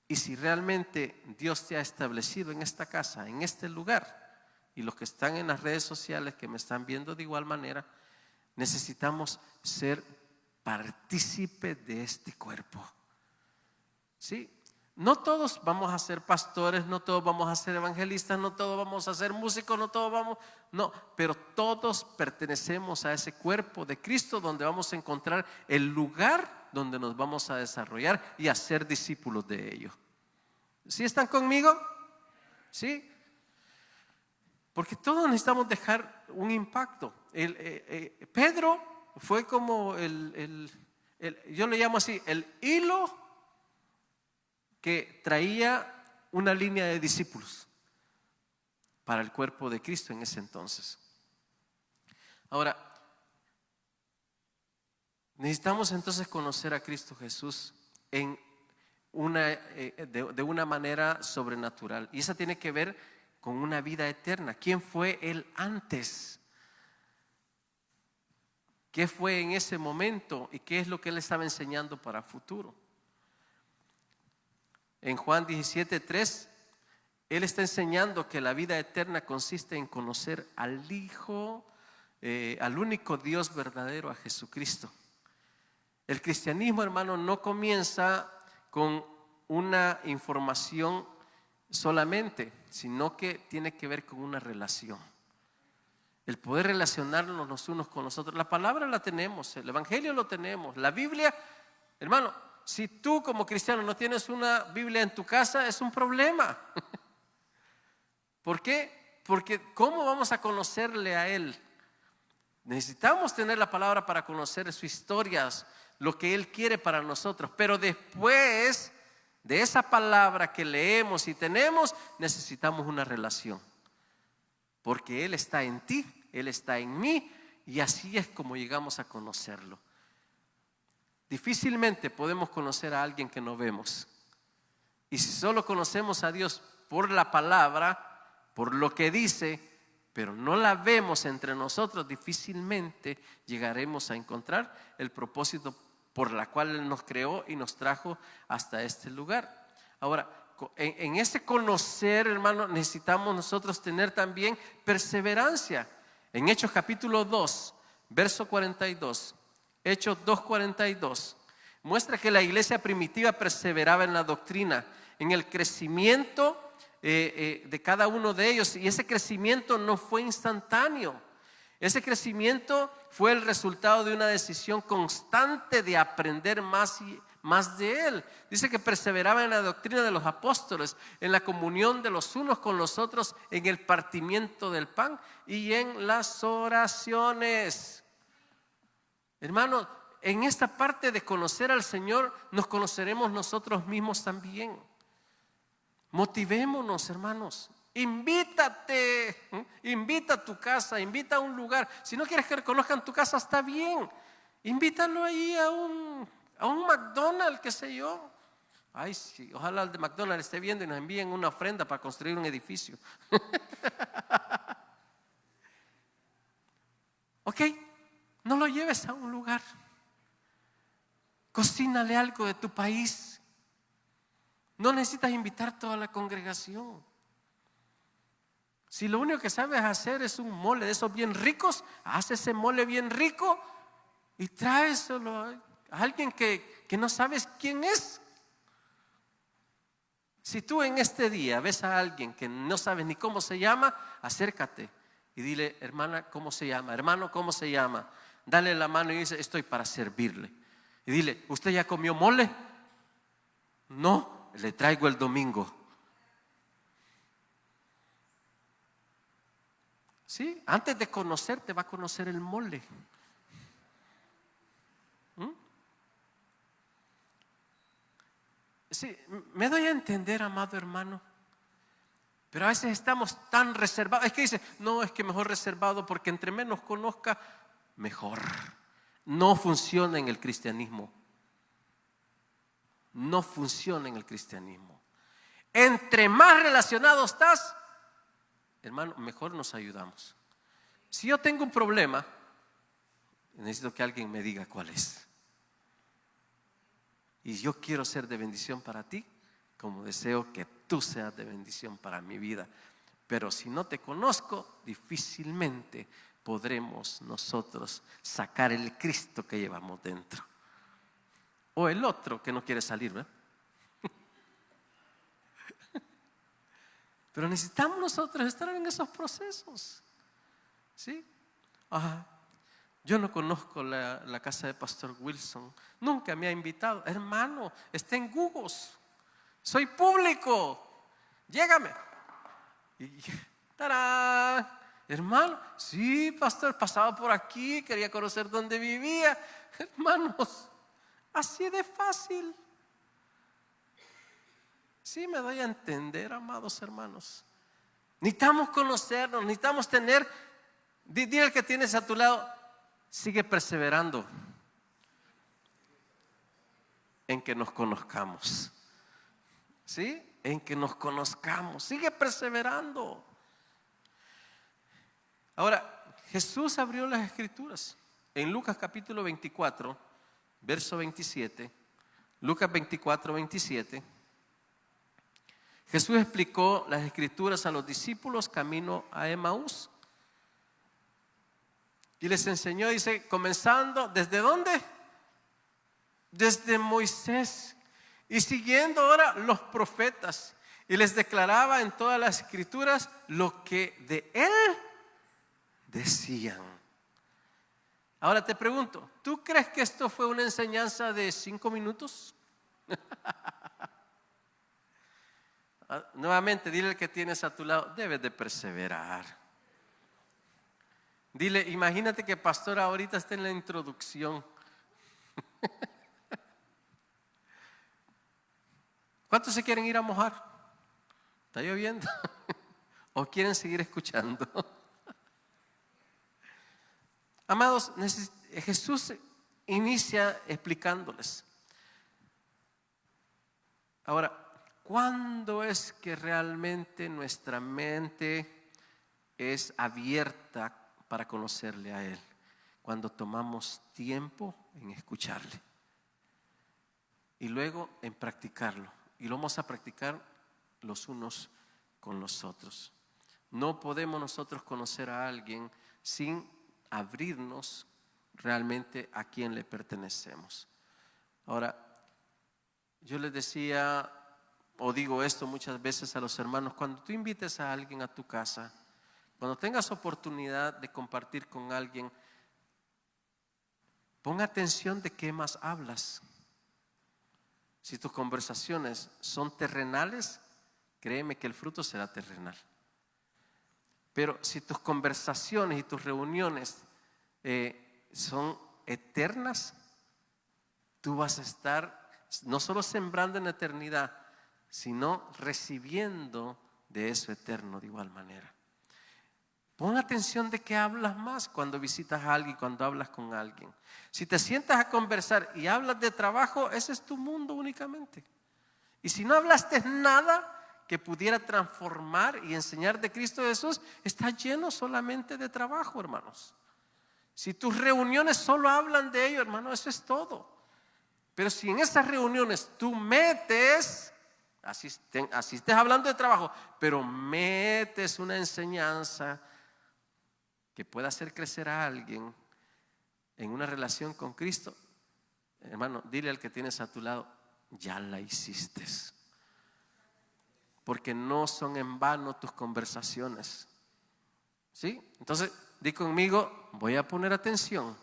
Y si realmente Dios te ha establecido en esta casa, en este lugar, y los que están en las redes sociales que me están viendo de igual manera, necesitamos ser partícipes de este cuerpo. ¿Sí? No todos vamos a ser pastores, no todos vamos a ser evangelistas, no todos vamos a ser músicos, pero todos pertenecemos a ese cuerpo de Cristo, donde vamos a encontrar el lugar donde nos vamos a desarrollar y a ser discípulos de ellos. ¿Sí están conmigo? ¿Sí? Porque todos necesitamos dejar un impacto. Pedro fue como yo le llamo así, el hilo que traía una línea de discípulos para el cuerpo de Cristo en ese entonces. Ahora, necesitamos entonces conocer a Cristo Jesús de una manera sobrenatural. Y esa tiene que ver con una vida eterna. ¿Quién fue Él antes? ¿Qué fue en ese momento? ¿Y qué es lo que Él estaba enseñando para futuro? En Juan 17:3, Él está enseñando que la vida eterna consiste en conocer al Hijo, al único Dios verdadero, a Jesucristo. El cristianismo, hermano, no comienza con una información solamente, sino que tiene que ver con una relación. El poder relacionarnos los unos con los otros. La palabra la tenemos, el evangelio lo tenemos, la Biblia, hermano. Si tú como cristiano no tienes una Biblia en tu casa, es un problema. ¿Por qué? Porque ¿cómo vamos a conocerle a Él? Necesitamos tener la palabra para conocer sus historias, lo que Él quiere para nosotros. Pero después de esa palabra que leemos y tenemos, necesitamos una relación. Porque Él está en ti, Él está en mí, y así es como llegamos a conocerlo. Difícilmente podemos conocer a alguien que no vemos. Y si solo conocemos a Dios por la palabra, por lo que dice, pero no la vemos entre nosotros, difícilmente llegaremos a encontrar el propósito por la cual Él nos creó y nos trajo hasta este lugar. Ahora, en ese conocer, hermano, necesitamos nosotros tener también perseverancia. En Hechos capítulo 2, verso 42, Hechos 2:42, muestra que la iglesia primitiva perseveraba en la doctrina, en el crecimiento de cada uno de ellos. Y ese crecimiento no fue instantáneo. Ese crecimiento fue el resultado de una decisión constante de aprender más y más de Él. Dice que perseveraba en la doctrina de los apóstoles, en la comunión de los unos con los otros, en el partimiento del pan y en las oraciones. Hermano, en esta parte de conocer al Señor nos conoceremos nosotros mismos también. Motivémonos, hermanos. Invítate, invita a tu casa, invita a un lugar. Si no quieres que reconozcan tu casa, está bien. Invítalo ahí a un McDonald's, qué sé yo. Ay, sí, ojalá el de McDonald's esté viendo y nos envíen una ofrenda para construir un edificio. Ok, no lo lleves a un lugar. Cocínale algo de tu país. No necesitas invitar toda la congregación. Si lo único que sabes hacer es un mole de esos bien ricos, haz ese mole bien rico y tráeselo a alguien que no sabes quién es. Si tú en este día ves a alguien que no sabes ni cómo se llama, acércate y dile: hermana, ¿cómo se llama? Hermano, ¿cómo se llama? Dale la mano y dice: estoy para servirle. Y dile: ¿usted ya comió mole? No, le traigo el domingo. ¿Sí? Antes de conocerte va a conocer el mole. Sí, me doy a entender, amado hermano. Pero a veces estamos tan reservados. Es que dice: no, es que mejor reservado, porque entre menos conozca, mejor. No funciona en el cristianismo. No funciona en el cristianismo. Entre más relacionado estás, hermano, mejor nos ayudamos. Si yo tengo un problema, necesito que alguien me diga cuál es. Y yo quiero ser de bendición para ti, como deseo que tú seas de bendición para mi vida. Pero si no te conozco, difícilmente podremos nosotros sacar el Cristo que llevamos dentro. O el otro que no quiere salir, ¿verdad? Pero necesitamos nosotros estar en esos procesos. ¿Sí? Ajá. Yo no conozco la casa de Pastor Wilson. Nunca me ha invitado. Hermano, está en Google. Soy público. Llégame. Y ¡tarán! Hermano, sí, pastor, pasaba por aquí, quería conocer dónde vivía. Hermanos, así de fácil. Sí, me doy a entender, amados hermanos. Necesitamos conocernos, necesitamos tener. Dile al que tienes a tu lado: sigue perseverando en que nos conozcamos. ¿Sí? En que nos conozcamos. Sigue perseverando. Ahora, Jesús abrió las escrituras en Lucas capítulo 24, verso 27. Lucas 24, 27. Jesús explicó las escrituras a los discípulos camino a Emaús. Y les enseñó, dice, comenzando, ¿desde dónde? Desde Moisés. Y siguiendo ahora los profetas. Y les declaraba en todas las escrituras lo que de él decían. Ahora te pregunto, ¿tú crees que esto fue una enseñanza de 5 minutos? Nuevamente, dile al que tienes a tu lado: debes de perseverar. Dile: imagínate que pastor ahorita está en la introducción. ¿Cuántos se quieren ir a mojar? ¿Está lloviendo? ¿O quieren seguir escuchando? Amados, Jesús inicia explicándoles. Ahora, ¿cuándo es que realmente nuestra mente es abierta para conocerle a Él? Cuando tomamos tiempo en escucharle y luego en practicarlo. Y lo vamos a practicar los unos con los otros. No podemos nosotros conocer a alguien sin abrirnos realmente a quien le pertenecemos. Ahora, yo les decía o digo esto muchas veces a los hermanos: cuando tú invites a alguien a tu casa, cuando tengas oportunidad de compartir con alguien, pon atención de qué más hablas. Si tus conversaciones son terrenales, créeme que el fruto será terrenal. Pero si tus conversaciones y tus reuniones son eternas, tú vas a estar no solo sembrando en la eternidad, sino recibiendo de eso eterno de igual manera. Pon atención de qué hablas más cuando visitas a alguien, cuando hablas con alguien. Si te sientas a conversar y hablas de trabajo, ese es tu mundo únicamente. Y si no hablaste nada que pudiera transformar y enseñar de Cristo Jesús, estás lleno solamente de trabajo, hermanos. Si tus reuniones solo hablan de ello, hermano, eso es todo. Pero si en esas reuniones tú metes, así estés hablando de trabajo, pero metes una enseñanza que pueda hacer crecer a alguien en una relación con Cristo, hermano, dile al que tienes a tu lado: ya la hiciste. Porque no son en vano tus conversaciones. ¿Sí? Entonces, di conmigo: voy a poner atención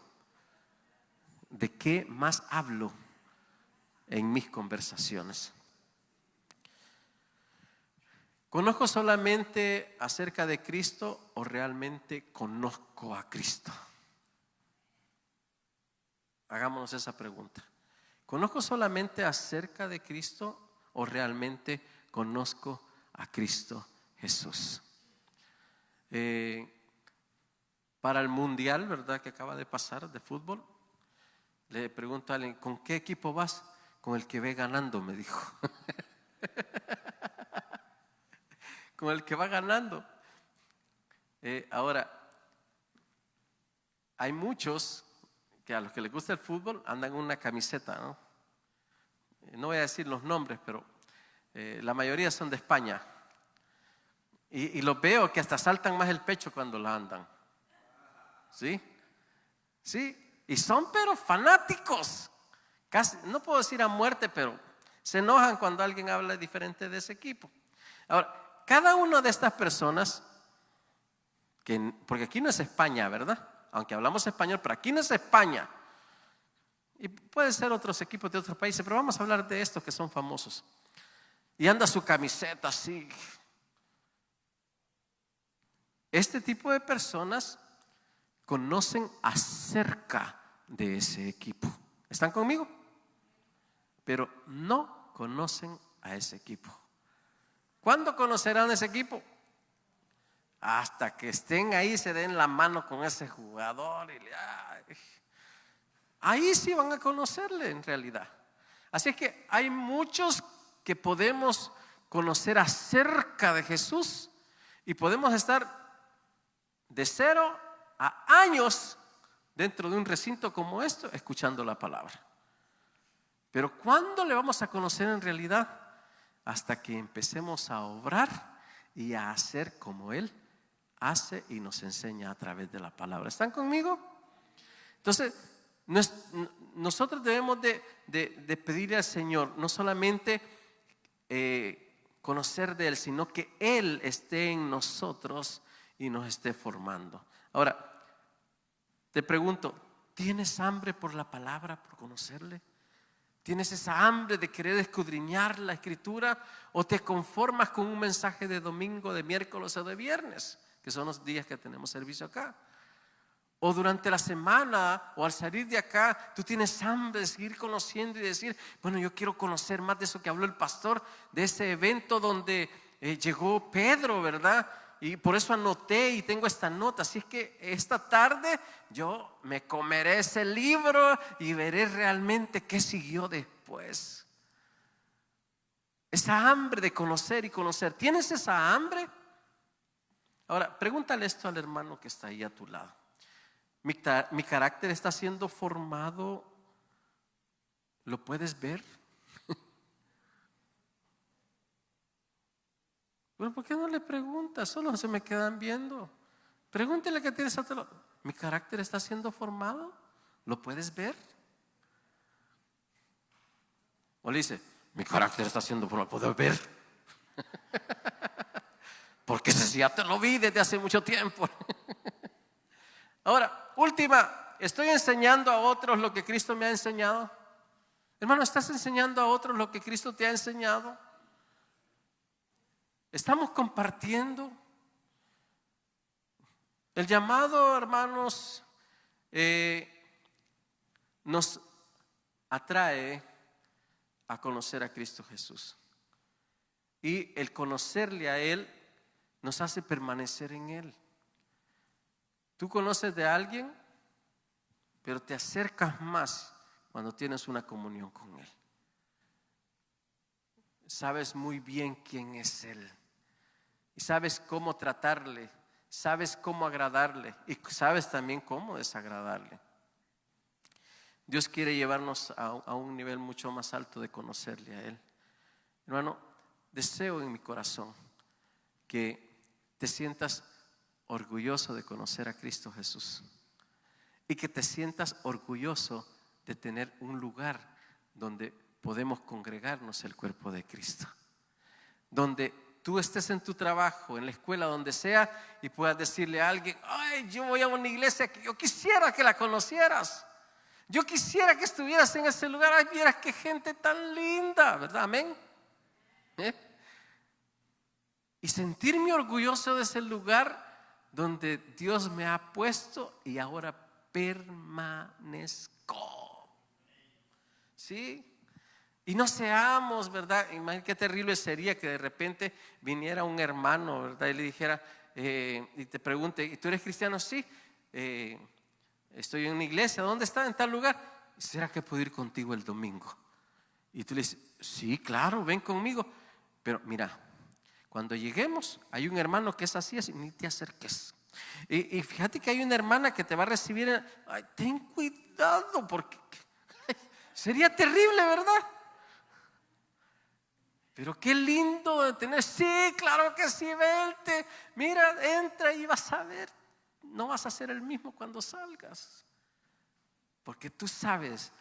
de qué más hablo en mis conversaciones. ¿Conozco solamente acerca de Cristo o realmente conozco a Cristo? Hagámonos esa pregunta. ¿Conozco solamente acerca de Cristo o realmente conozco a Cristo Jesús? Para el mundial, ¿verdad?, que acaba de pasar de fútbol, le pregunto a alguien: ¿con qué equipo vas? Con el que ve ganando, me dijo. Con el que va ganando. Ahora, hay muchos que a los que les gusta el fútbol andan en una camiseta, ¿no? No voy a decir los nombres, pero la mayoría son de España. Y los veo que hasta saltan más el pecho cuando la andan. ¿Sí? Sí, y son pero fanáticos. Casi, no puedo decir a muerte, pero se enojan cuando alguien habla diferente de ese equipo. Ahora, cada una de estas personas, porque aquí no es España, ¿verdad? Aunque hablamos español, pero aquí no es España. Y puede ser otros equipos de otros países, pero vamos a hablar de estos que son famosos. Y anda su camiseta así. Este tipo de personas conocen acerca de ese equipo. ¿Están conmigo? Pero no conocen a ese equipo. ¿Cuándo conocerán ese equipo? Hasta que estén ahí, se den la mano con ese jugador y ahí sí van a conocerle en realidad. Así es que hay muchos que podemos conocer acerca de Jesús y podemos estar de 0 a años dentro de un recinto como esto escuchando la palabra. Pero ¿cuándo le vamos a conocer en realidad? Hasta que empecemos a obrar y a hacer como Él hace y nos enseña a través de la palabra. ¿Están conmigo? Entonces, nosotros debemos de pedirle al Señor no solamente conocer de Él, sino que Él esté en nosotros y nos esté formando. Ahora, te pregunto: ¿tienes hambre por la palabra, por conocerle? ¿Tienes esa hambre de querer escudriñar la Escritura? ¿O te conformas con un mensaje de domingo, de miércoles o de viernes, que son los días que tenemos servicio acá? O durante la semana o al salir de acá, tú tienes hambre de seguir conociendo y decir: bueno, yo quiero conocer más de eso que habló el pastor, de ese evento donde llegó Pedro, ¿verdad? Y por eso anoté y tengo esta nota. Así es que esta tarde yo me comeré ese libro y veré realmente qué siguió después. Esa hambre de conocer y conocer. ¿Tienes esa hambre? Ahora, pregúntale esto al hermano que está ahí a tu lado. ¿Mi carácter está siendo formado? ¿Lo puedes ver? Bueno, ¿por qué no le preguntas? Solo se me quedan viendo. Pregúntele que tienes a otro lado. ¿Mi carácter está siendo formado? ¿Lo puedes ver? O le dice, mi carácter está siendo formado. ¿Puedo ver? Porque ese ya te lo vi desde hace mucho tiempo. Ahora, última, ¿estoy enseñando a otros lo que Cristo me ha enseñado? Hermano, ¿estás enseñando a otros lo que Cristo te ha enseñado? ¿Estamos compartiendo? El llamado, hermanos, nos atrae a conocer a Cristo Jesús. Y el conocerle a Él nos hace permanecer en Él. Tú conoces de alguien, pero te acercas más cuando tienes una comunión con Él. Sabes muy bien quién es Él. Y sabes cómo tratarle, sabes cómo agradarle y sabes también cómo desagradarle. Dios quiere llevarnos a un nivel mucho más alto de conocerle a Él. Hermano, deseo en mi corazón que te sientas orgulloso de conocer a Cristo Jesús y que te sientas orgulloso de tener un lugar donde podemos congregarnos el cuerpo de Cristo, donde tú estés en tu trabajo, en la escuela, donde sea, y puedas decirle a alguien, ay, yo voy a una iglesia que yo quisiera que la conocieras, yo quisiera que estuvieras en ese lugar, ay, vieras qué gente tan linda, ¿verdad? Amén. Y sentirme orgulloso de ese lugar donde Dios me ha puesto y ahora permanezco. ¿Sí? Y no seamos, ¿verdad? Imagínate qué terrible sería que de repente viniera un hermano, ¿verdad? Y le dijera, y te pregunte, ¿y tú eres cristiano? Sí, estoy en una iglesia. ¿Dónde está? En tal lugar. ¿Será que puedo ir contigo el domingo? Y tú le dices, sí, claro, ven conmigo. Pero mira, cuando lleguemos, hay un hermano que es así, ni te acerques. Y fíjate que hay una hermana que te va a recibir. Ay, ten cuidado, porque sería terrible, ¿verdad? Pero qué lindo de tener. Sí, claro que sí, vente. Mira, entra y vas a ver. No vas a ser el mismo cuando salgas. Porque tú sabes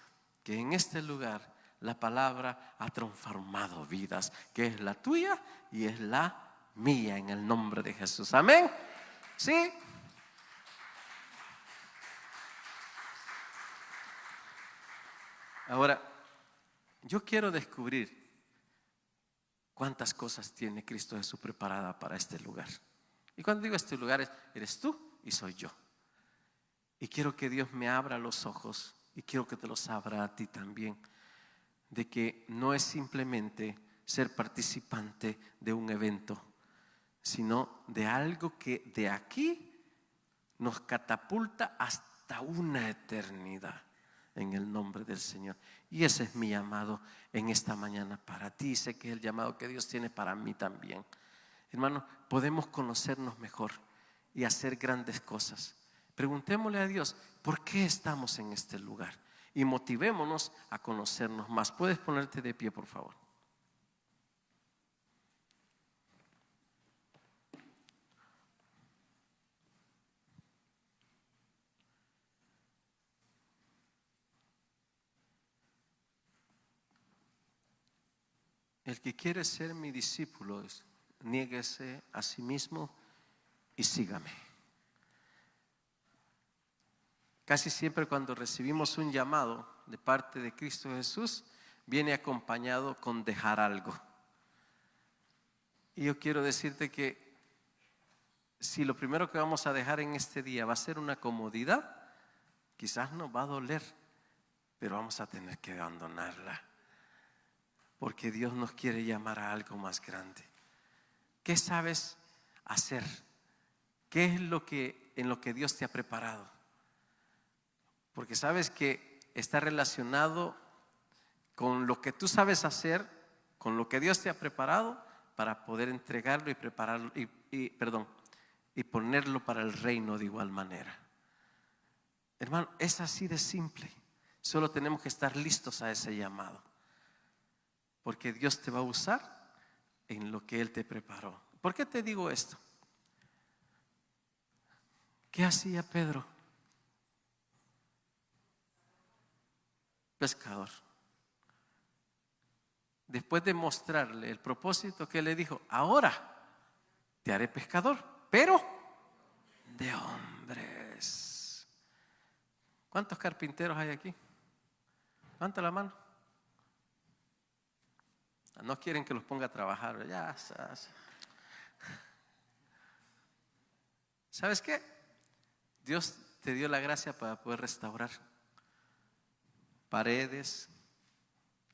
que en este lugar la palabra ha transformado vidas, que es la tuya y es la mía, en el nombre de Jesús. Amén. ¿Sí? Ahora, yo quiero descubrir cuántas cosas tiene Cristo Jesús preparada para este lugar. Y cuando digo este lugar, eres tú y soy yo. Y quiero que Dios me abra los ojos, y quiero que te los abra a ti también, de que no es simplemente ser participante de un evento, sino de algo que de aquí nos catapulta hasta una eternidad, en el nombre del Señor. Y ese es mi llamado en esta mañana para ti. Sé que es el llamado que Dios tiene para mí también. Hermano, podemos conocernos mejor y hacer grandes cosas. Preguntémosle a Dios, ¿por qué estamos en este lugar? Y motivémonos a conocernos más. ¿Puedes ponerte de pie, por favor? El que quiere ser mi discípulo, niéguese a sí mismo y sígame. Casi siempre cuando recibimos un llamado de parte de Cristo Jesús, viene acompañado con dejar algo. Y yo quiero decirte que si lo primero que vamos a dejar en este día va a ser una comodidad, quizás nos va a doler, pero vamos a tener que abandonarla. Porque Dios nos quiere llamar a algo más grande. ¿Qué sabes hacer? ¿Qué es en lo que Dios te ha preparado? Porque sabes que está relacionado con lo que tú sabes hacer, con lo que Dios te ha preparado para poder entregarlo y prepararlo y ponerlo para el reino de igual manera. Hermano, es así de simple. Solo tenemos que estar listos a ese llamado. Porque Dios te va a usar en lo que Él te preparó. ¿Por qué te digo esto? ¿Qué hacía Pedro? Pescador. Después de mostrarle el propósito, que le dijo: ahora te haré pescador, pero de hombres. ¿Cuántos carpinteros hay aquí? Levanta la mano. No quieren que los ponga a trabajar. Ya. ¿Sabes qué? Dios te dio la gracia para poder restaurar paredes,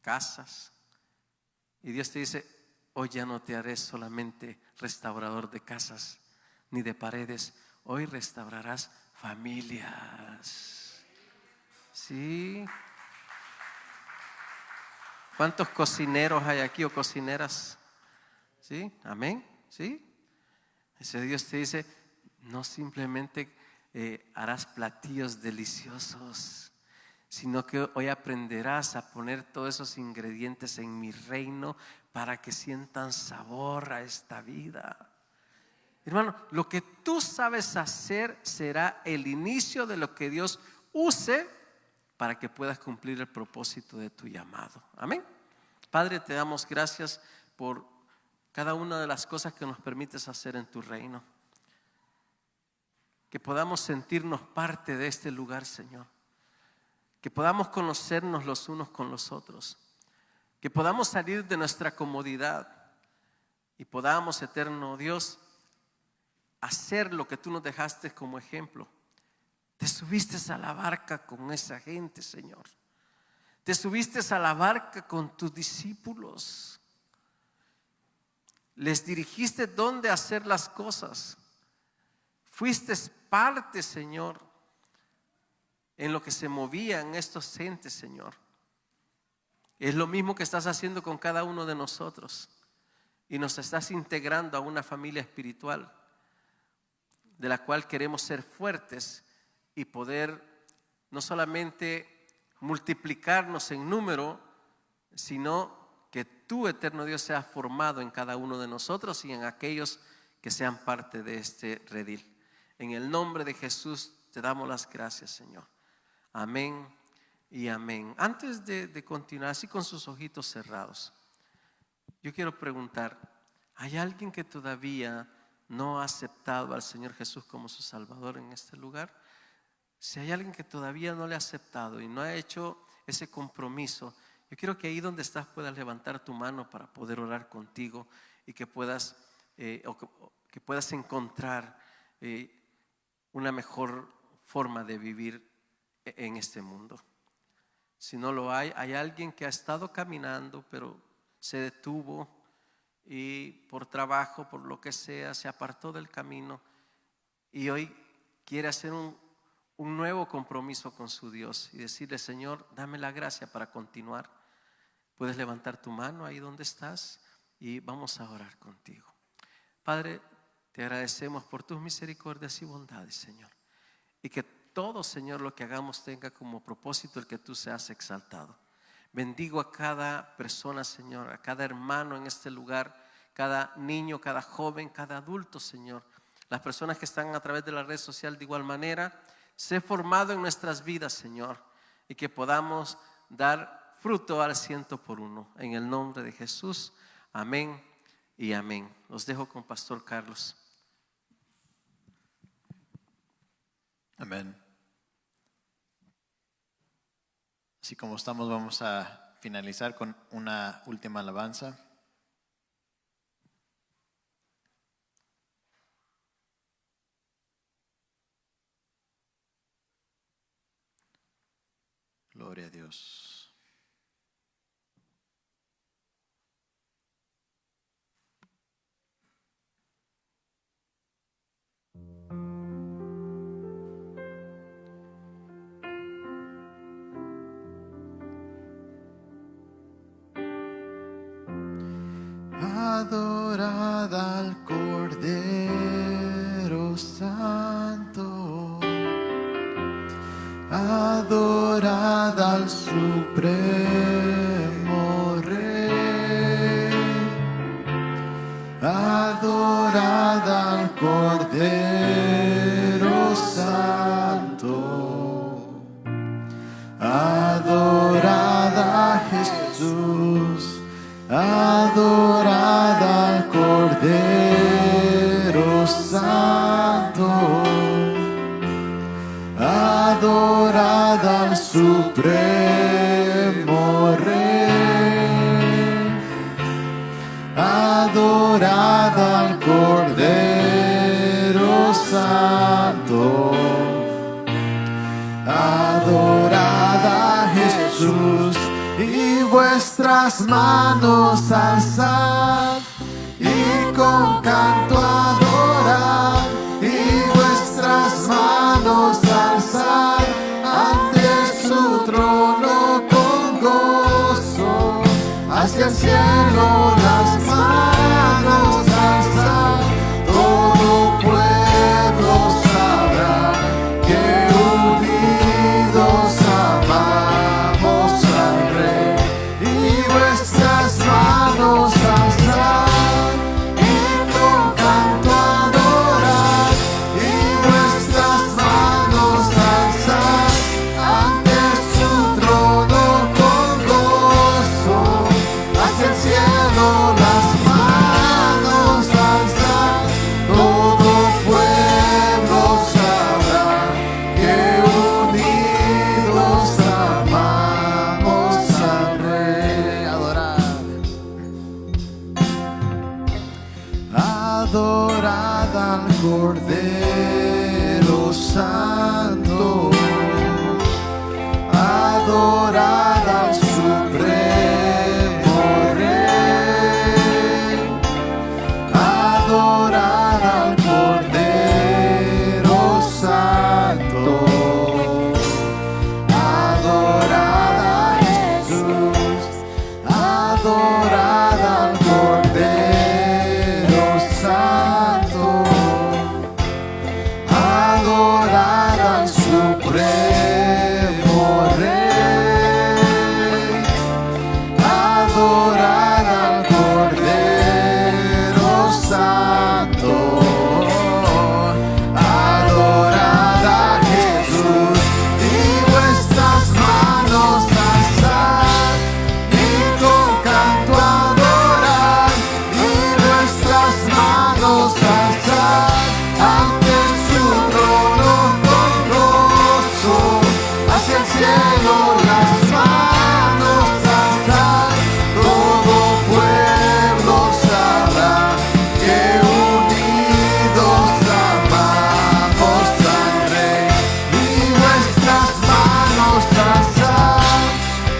casas. Y Dios te dice: hoy ya no te haré solamente restaurador de casas ni de paredes. Hoy restaurarás familias. Sí. ¿Cuántos cocineros hay aquí o cocineras? ¿Sí? Amén. ¿Sí? Ese Dios te dice: no simplemente harás platillos deliciosos, sino que hoy aprenderás a poner todos esos ingredientes en mi reino para que sientan sabor a esta vida. Hermano, lo que tú sabes hacer será el inicio de lo que Dios use para que puedas cumplir el propósito de tu llamado. Amén. Padre, te damos gracias por cada una de las cosas que nos permites hacer en tu reino. Que podamos sentirnos parte de este lugar, Señor. Que podamos conocernos los unos con los otros. Que podamos salir de nuestra comodidad y podamos, eterno Dios, hacer lo que tú nos dejaste como ejemplo. Te subiste a la barca con esa gente, Señor. Te subiste a la barca con tus discípulos. Les dirigiste dónde hacer las cosas. Fuiste parte, Señor, en lo que se movían estos gentes, Señor. Es lo mismo que estás haciendo con cada uno de nosotros. Y nos estás integrando a una familia espiritual de la cual queremos ser fuertes y poder no solamente multiplicarnos en número, sino que tú, eterno Dios, seas formado en cada uno de nosotros y en aquellos que sean parte de este redil. En el nombre de Jesús te damos las gracias, Señor. Amén y amén. Antes de continuar así con sus ojitos cerrados, yo quiero preguntar: ¿hay alguien que todavía no ha aceptado al Señor Jesús como su Salvador en este lugar? Si hay alguien que todavía no le ha aceptado y no ha hecho ese compromiso, yo quiero que ahí donde estás puedas levantar tu mano para poder orar contigo y que puedas encontrar una mejor forma de vivir en este mundo. Si no lo hay alguien que ha estado caminando pero se detuvo y por trabajo, por lo que sea, se apartó del camino y hoy quiere hacer un nuevo compromiso con su Dios y decirle: Señor, dame la gracia para continuar. Puedes levantar tu mano ahí donde estás y vamos a orar contigo. Padre, te agradecemos por tus misericordias y bondades, Señor, y que todo, Señor, lo que hagamos tenga como propósito el que tú seas exaltado. Bendigo a cada persona, Señor, a cada hermano en este lugar, cada niño, cada joven, cada adulto, Señor. Las personas que están a través de la red social de igual manera. Sé formado en nuestras vidas, Señor, y que podamos dar fruto al 100%. En el nombre de Jesús, amén y amén. Los dejo con Pastor Carlos. Amén. Así como estamos, vamos a finalizar con una última alabanza. Gloria a Dios. Adorad al Cordero Santo, adorad al Supremo Rey, adorad Supremo Rey, adorad al Cordero Santo, adorad a Jesús y vuestras manos alzad y con canto adorad y vuestras manos alzad ante su trono con gozo, hacia el cielo las manos alzad, todo pueblo sabrá que unidos amamos al Rey, y vuestras manos alzad y con canto adorad y vuestras manos alzad ante su trono con gozo, hacia el cielo las manos alzad, todo pueblo sabrá que unidos amamos al Rey. Adorad al Cordero Santo, adorad al Supremo Rey, adorad al Cordero Santo, adorad a Jesús, adorad al Cordero Santo, adorad al Supremo Rey, adorad al Cordero Santo, adorad a Jesús y vuestras manos alzad y con canto adorad y vuestras manos alzad ante su trono con gozo, hacia el cielo las manos alzad, todo pueblo sabrá que unidos amamos al Rey, y vuestras manos alzad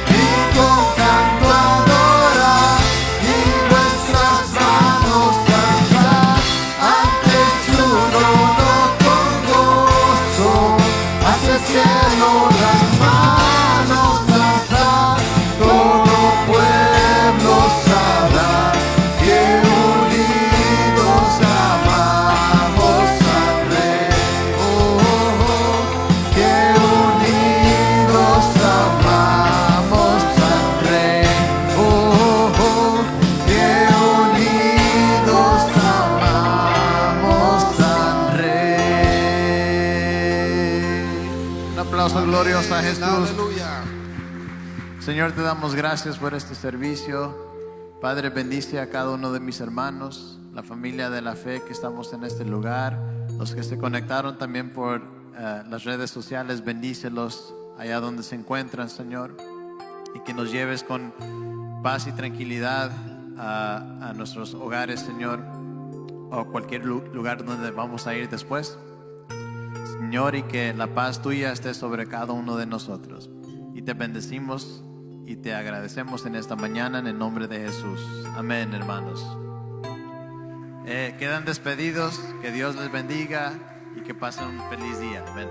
y con canto adorad y vuestras manos alzad ante su trono con gozo, hacia el cielo las manos alzad, todo pueblo sabrá que unidos amamos al Rey, que unidos amamos al Rey, que unidos amamos al Rey. Un aplauso glorioso a Jesús. Señor, te damos gracias por este servicio. Padre, bendice a cada uno de mis hermanos, la familia de la fe que estamos en este lugar, los que se conectaron también por las redes sociales, bendícelos allá donde se encuentran, Señor, y que nos lleves con paz y tranquilidad a nuestros hogares, Señor, o cualquier lugar donde vamos a ir después, Señor, y que la paz tuya esté sobre cada uno de nosotros. Y te bendecimos y te agradecemos en esta mañana en el nombre de Jesús. Amén, hermanos. Quedan despedidos, que Dios les bendiga y que pasen un feliz día. Amén.